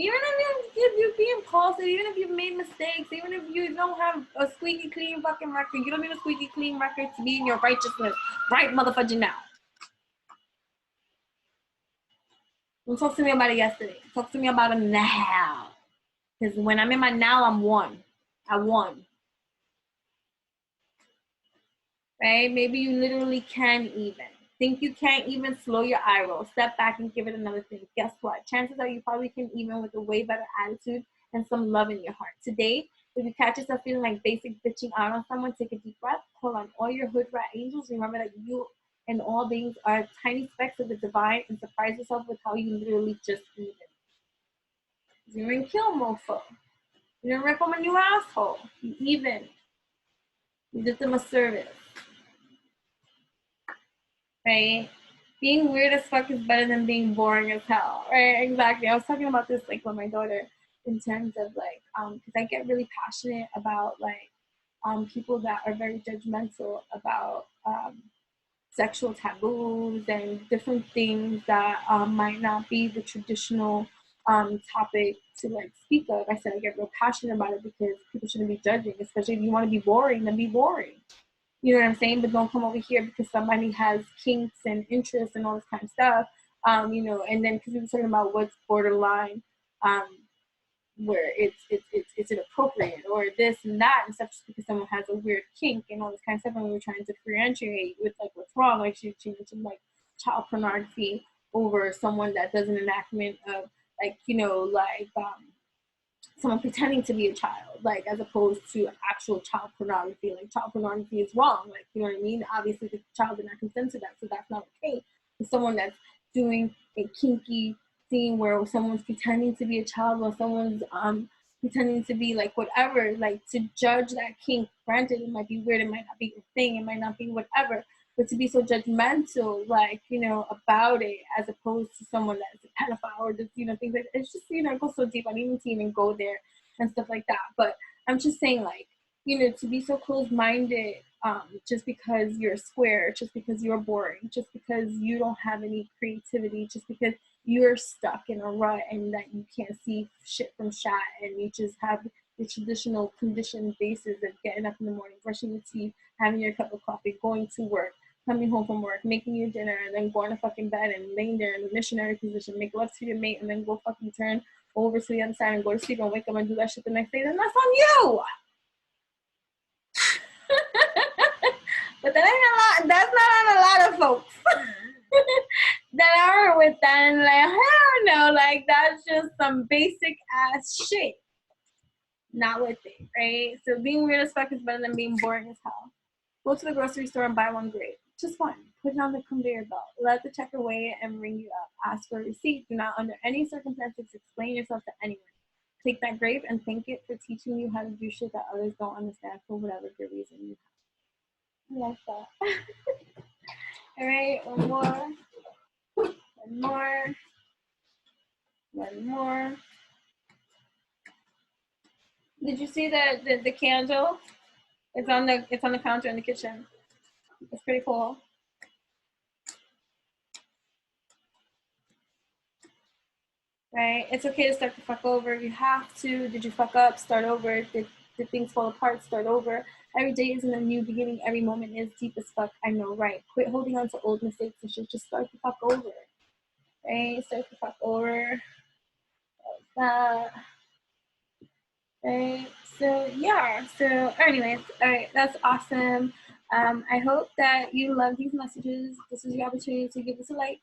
Even if you're being impulsive, even if you've made mistakes, even if you don't have a squeaky clean fucking record, you don't need a squeaky clean record to be in your righteousness, right, motherfucker? Now, don't talk to me about it yesterday. Talk to me about it now. Because when I'm in my now, I'm one. I won. Right? Maybe you literally can't even. Think you can't even, slow your eye roll. Step back and give it another think. Guess what? Chances are you probably can even with a way better attitude and some love in your heart. Today, if you catch yourself feeling like basic bitching out on someone, take a deep breath, pull on all your hood rat angels. Remember that you and all beings are tiny specks of the divine, and surprise yourself with how you literally just even. You didn't kill mofo. You didn't rip them a new asshole. You even. You did them a service. Right? Being weird as fuck is better than being boring as hell, right? Exactly. I was talking about this like with my daughter in terms of like, because I get really passionate about like people that are very judgmental about sexual taboos and different things that might not be the traditional topic to like speak of. I said I get real passionate about it because people shouldn't be judging, especially if you want to be boring, then be boring. You know what I'm saying? But don't come over here because somebody has kinks and interests and all this kind of stuff. You know, and then because we were talking about what's borderline, where it's inappropriate or this and that and stuff, just because someone has a weird kink and all this kind of stuff, and we were trying to differentiate with like what's wrong. Like she mentioned like child pornography over someone that does an enactment of like, you know, like someone pretending to be a child, like as opposed to actual child pornography. Like child pornography is wrong, like, you know what I mean? Obviously the child did not consent to that, so that's not okay. For someone that's doing a kinky thing where someone's pretending to be a child or someone's pretending to be like whatever, like to judge that kink, granted it might be weird, it might not be your thing, it might not be whatever, but to be so judgmental, like, you know, about it, as opposed to someone that's a pedophile or just, you know, things like that. It's just, you know, it goes so deep. I didn't even go there and stuff like that. But I'm just saying, like, you know, to be so close-minded just because you're square, just because you're boring, just because you don't have any creativity, just because you're stuck in a rut and that you can't see shit from shit, and you just have the traditional conditioned basis of getting up in the morning, brushing your teeth, having your cup of coffee, going to work, coming home from work, making your dinner, and then going to fucking bed and laying there in the missionary position, make love to your mate, and then go fucking turn over to the other side and go to sleep and wake up and do that shit the next day, then that's on you. But that ain't a lot. That's not on a lot of folks. that are with that, and like, I don't know, like that's just some basic ass shit. Not with it, right? So being weird as fuck is better than being boring as hell. Go to the grocery store and buy one grape. Just one. Put it on the conveyor belt. Let the checker weigh it and ring you up. Ask for a receipt. Do not, under any circumstances, explain yourself to anyone. Take that grape and thank it for teaching you how to do shit that others don't understand for whatever good reason you have. I like that. All right, one more. One more. One more. Did you see the candle? It's on the counter in the kitchen. It's pretty cool. Right? It's okay to start the fuck over. You have to. Did you fuck up? Start over. Did things fall apart? Start over. Every day isn't a new beginning. Every moment is deep as fuck. I know, right? Quit holding on to old mistakes and shit. Just start the fuck over. Right? Start the fuck over. That. Right? So yeah. So anyways, all right. That's awesome. I hope that you love these messages. This is your opportunity to give us a like,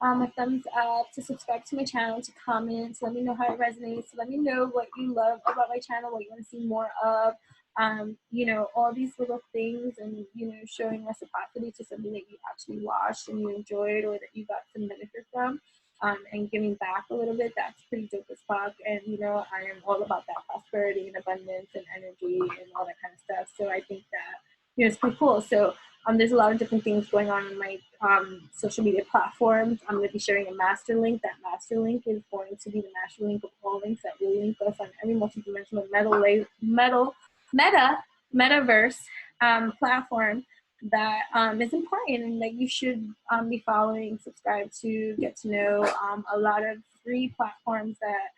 a thumbs up, to subscribe to my channel, to comment, to let me know how it resonates, to let me know what you love about my channel, what you want to see more of, you know, all these little things, and, you know, showing reciprocity to something that you actually watched and you enjoyed, or that you got some benefit from, and giving back a little bit. That's pretty dope as fuck. And, you know, I am all about that prosperity and abundance and energy and all that kind of stuff. So I think that, you know, it's pretty cool. So there's a lot of different things going on in my social media platforms. I'm going to be sharing a master link. That master link is going to be the master link of all links that will link us on every multidimensional metaverse platform that is important and that you should be following, subscribe to, get to know. A lot of free platforms that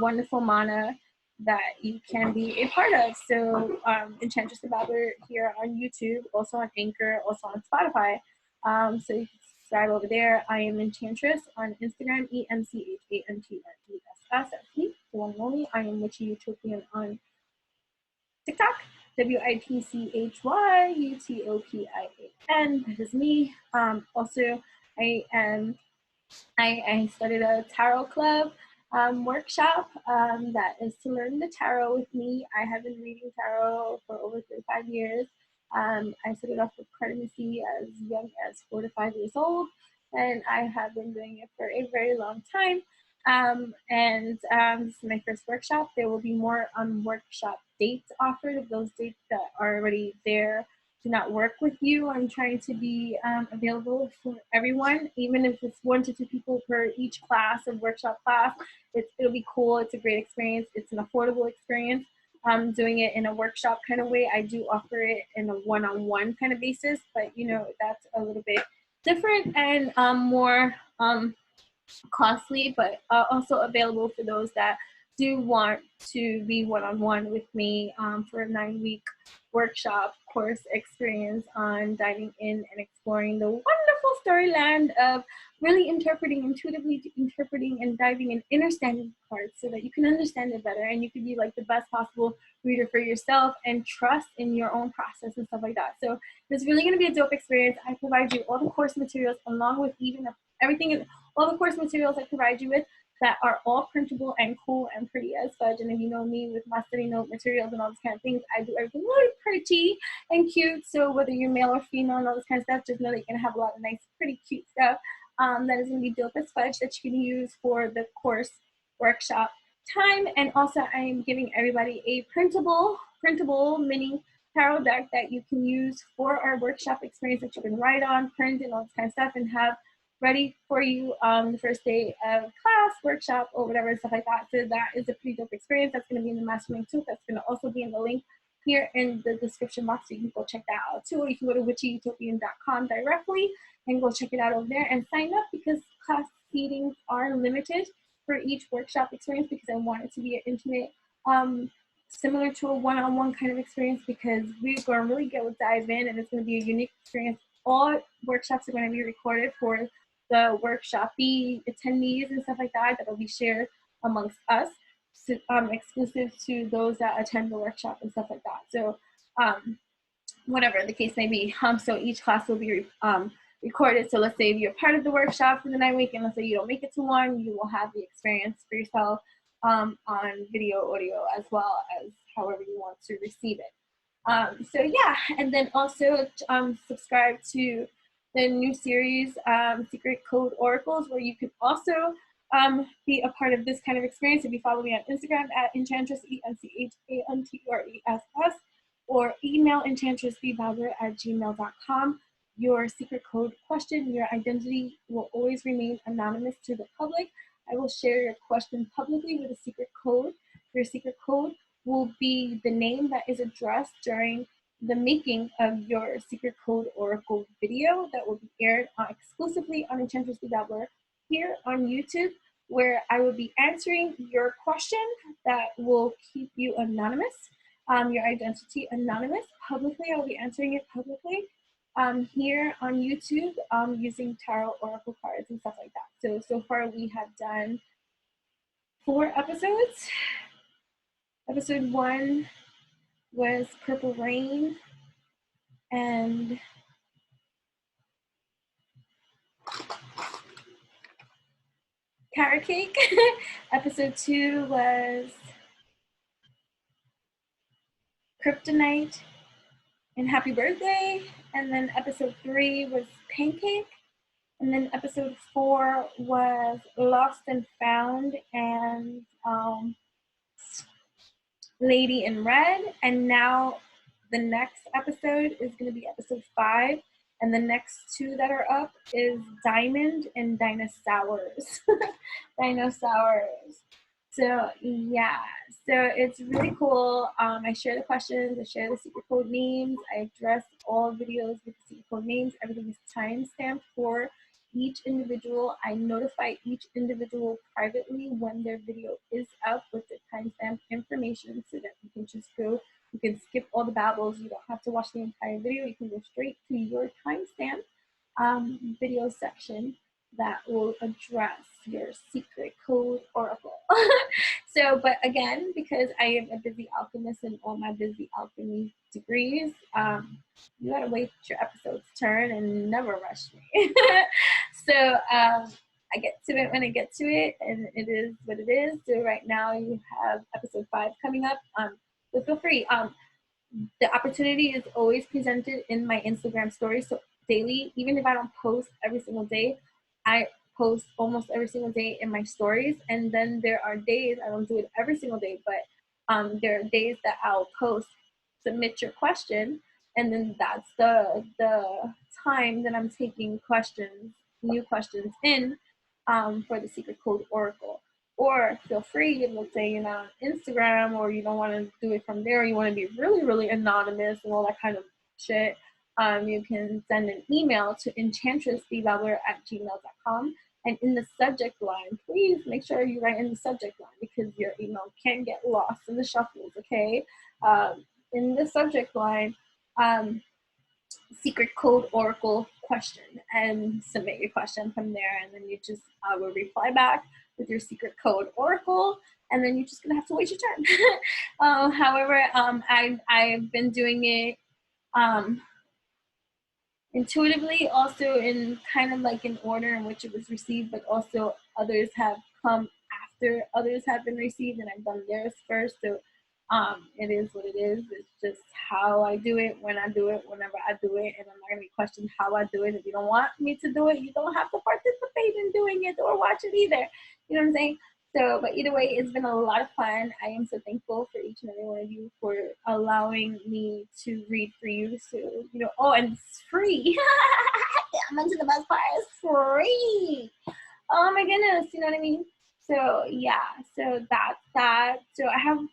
wonderful mana that you can be a part of. So Enchantress the Babbler here on YouTube, also on Anchor, also on Spotify. So you can subscribe over there. I am Enchantress on Instagram, ENCHANTRESS. That's me, the one and only. I am Witchy Utopian on TikTok, WITCHYUTOPIAN. That is me. Also, I started a tarot club workshop that is to learn the tarot with me. I have been reading tarot for over 35 years. I started off with cartomancy as young as 4 to 5 years old, and I have been doing it for a very long time. This is my first workshop. There will be more workshop dates offered. If those dates that are already there do not work with you, I'm trying to be available for everyone, even if it's 1 to 2 people per each class and workshop class. It'll be cool. It's a great experience. It's an affordable experience. Doing it in a workshop kind of way. I do offer it in a one-on-one kind of basis, but you know, that's a little bit different and more costly, but also available for those that do want to be one-on-one with me for a 9-week workshop course experience on diving in and exploring the wonderful storyland of really intuitively interpreting and diving in understanding parts so that you can understand it better and you can be like the best possible reader for yourself and trust in your own process and stuff like that. So it's really going to be a dope experience. I provide you all the course materials along with even everything, all the course materials I provide you with that are all printable and cool and pretty as fudge. And if you know me with my study note materials and all these kind of things, I do everything really pretty and cute. So whether you're male or female and all this kind of stuff, just know that you're going to have a lot of nice, pretty cute stuff that is going to be dope as fudge that you can use for the course workshop time. And also I am giving everybody a printable mini tarot deck that you can use for our workshop experience that you can write on, print, and all this kind of stuff, and have ready for you the first day of class, workshop, or whatever, stuff like that. So that is a pretty dope experience. That's going to be in the master link too. That's going to also be in the link here in the description box, so you can go check that out too. Or you can go to witchyutopian.com directly and go check it out over there and sign up, because class seatings are limited for each workshop experience, because I want it to be an intimate, similar to a one-on-one kind of experience, because we're going to really dive in, and it's going to be a unique experience. All workshops are going to be recorded for the workshopee attendees and stuff like that will be shared amongst us, exclusive to those that attend the workshop and stuff like that. So whatever the case may be. So each class will be recorded. So let's say if you're part of the workshop for the 9 week, and let's say you don't make it to one, you will have the experience for yourself on video, audio, as well as however you want to receive it. So yeah, and then also subscribe to the new series, Secret Code Oracles, where you can also be a part of this kind of experience if you follow me on Instagram at Enchantress, ENCHANTRESS, or email enchantressbbabbler@gmail.com. Your secret code question, your identity will always remain anonymous to the public. I will share your question publicly with a secret code. Your secret code will be the name that is addressed during the making of your secret code oracle video that will be aired exclusively on Enchantress the Babbler here on YouTube, where I will be answering your question that will keep you anonymous, your identity anonymous. Publicly, I'll be answering it publicly here on YouTube using tarot oracle cards and stuff like that. So far we have done 4 episodes. Episode 1 was Purple Rain, and Carrot Cake. Episode 2 was Kryptonite and Happy Birthday. And then episode 3 was Pancake. And then episode 4 was Lost and Found and Lady in Red. And now the next episode is going to be episode 5. And the next 2 that are up is Diamond and Dinosaurs. Dinosaurs. So yeah, so it's really cool. I share the questions, I share the secret code names, I address all videos with the secret code names. Everything is timestamped for each individual. I notify each individual privately when their video is up with the timestamp information, so that you can just go, you can skip all the babbles. You don't have to watch the entire video. You can go straight to your timestamp video section that will address your secret code oracle. So, but again, because I am a busy alchemist and all my busy alchemy degrees, you gotta wait your episode's turn and never rush me. So I get to it when I get to it, and it is what it is. So right now you have episode 5 coming up. So feel free. The opportunity is always presented in my Instagram stories. So daily, even if I don't post every single day, I post almost every single day in my stories. And then there are days, I don't do it every single day, but there are days that I'll post, submit your question, and then that's the time that I'm taking questions, new questions in for the secret code oracle. Or feel free, if let's say you're not on Instagram or you don't want to do it from there, or you want to be really, really anonymous and all that kind of shit, you can send an email to enchantressbbabbler@gmail.com. And in the subject line, please make sure you write in the subject line, because your email can get lost in the shuffles, okay? In the subject line, secret code oracle question, and submit your question from there, and then you just will reply back with your secret code oracle, and then you're just gonna have to wait your turn. However, I've been doing it intuitively, also in kind of like an order in which it was received, but also others have come after others have been received, and I've done theirs first. So it is what it is. It's just how I do it, when I do it, whenever I do it, and I'm not gonna be questioned how I do it. If you don't want me to do it, you don't have to participate in doing it or watch it either. You know what I'm saying? So, but either way, it's been a lot of fun. I am so thankful for each and every one of you for allowing me to read for you. So, you know, oh, and it's free. I'm into the best part. It's free. Oh my goodness, you know what I mean? So yeah, so that's that. So I have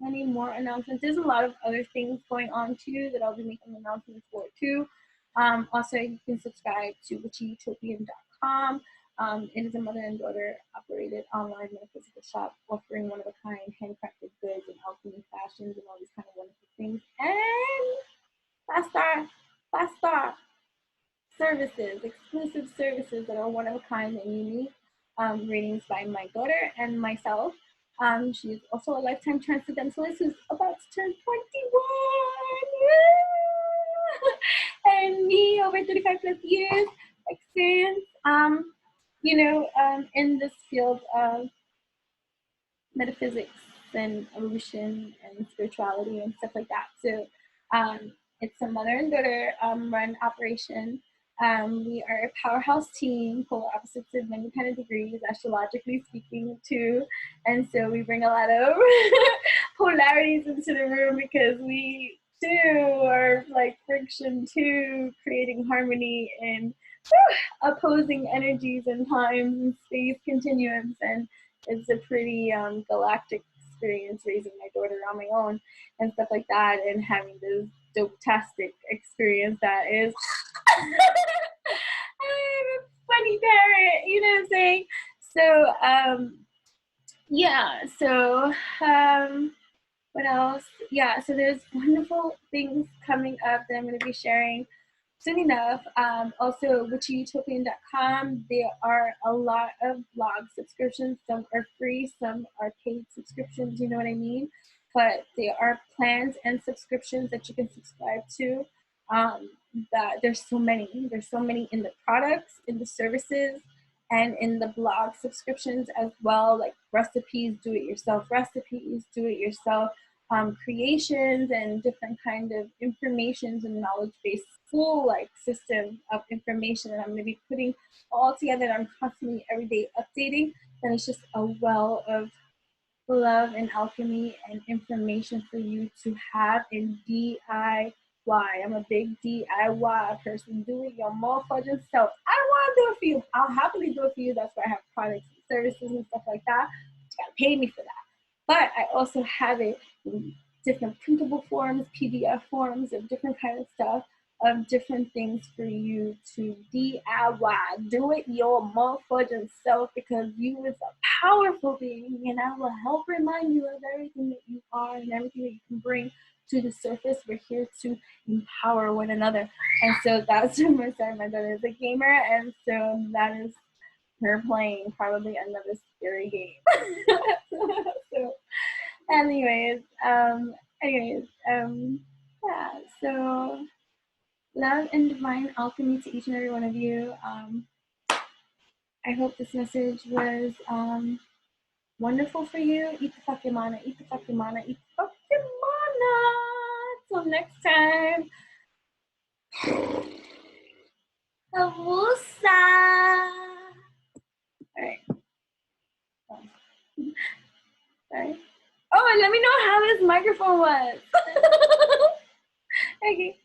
many more announcements. There's a lot of other things going on too that I'll be making announcements for too. Also, you can subscribe to witchyutopian.com. It is a mother and daughter operated online metaphysical shop offering one-of-a-kind handcrafted goods and alchemy fashions and all these kind of wonderful things. And five-star services, exclusive services that are one-of-a-kind and unique. Readings by my daughter and myself. She's also a lifetime transcendentalist who's about to turn 21. And me, over 35 plus years, in this field of metaphysics and evolution and spirituality and stuff like that. So it's a mother and daughter run operation. We are a powerhouse team, polar opposites of many kind of degrees, astrologically speaking, too. And so we bring a lot of polarities into the room because we too are like friction too, creating harmony and opposing energies and times and space continuums. And it's a pretty galactic experience raising my daughter on my own and stuff like that, and having this dope-tastic experience that is I'm a funny parent, you know what I'm saying? So yeah, so what else? Yeah, so there's wonderful things coming up that I'm going to be sharing soon enough. Also, witchyutopian.com, there are a lot of blog subscriptions. Some are free, some are paid subscriptions, you know what I mean? But there are plans and subscriptions that you can subscribe to. That there's so many in the products, in the services, and in the blog subscriptions as well, like recipes, do-it-yourself recipes, do-it-yourself creations, and different kind of informations and knowledge-based school-like system of information that I'm going to be putting all together, that I'm constantly every day updating. And it's just a well of love and alchemy and information for you to have in DIY. I'm a big DIY person. Do it your motherfucking self. I don't want to do it for you. I'll happily do it for you. That's why I have products and services and stuff like that. You gotta pay me for that. But I also have it in different printable forms, PDF forms of different kind of stuff, of different things for you to DIY. Do it your motherfucking self, because you is a powerful being, and I will help remind you of everything that you are and everything that you can bring to the surface. We're here to empower one another. And so that's my daughter is a gamer, and so that is her playing probably another scary game. So anyways, yeah, so love and divine alchemy to each and every one of you. I hope this message was wonderful for you. Eat the fucking mana, eat the fucking mana, eat the fucking mana. Till next time. Awoosa. Alright. Sorry. Oh, and let me know how this microphone was. Okay.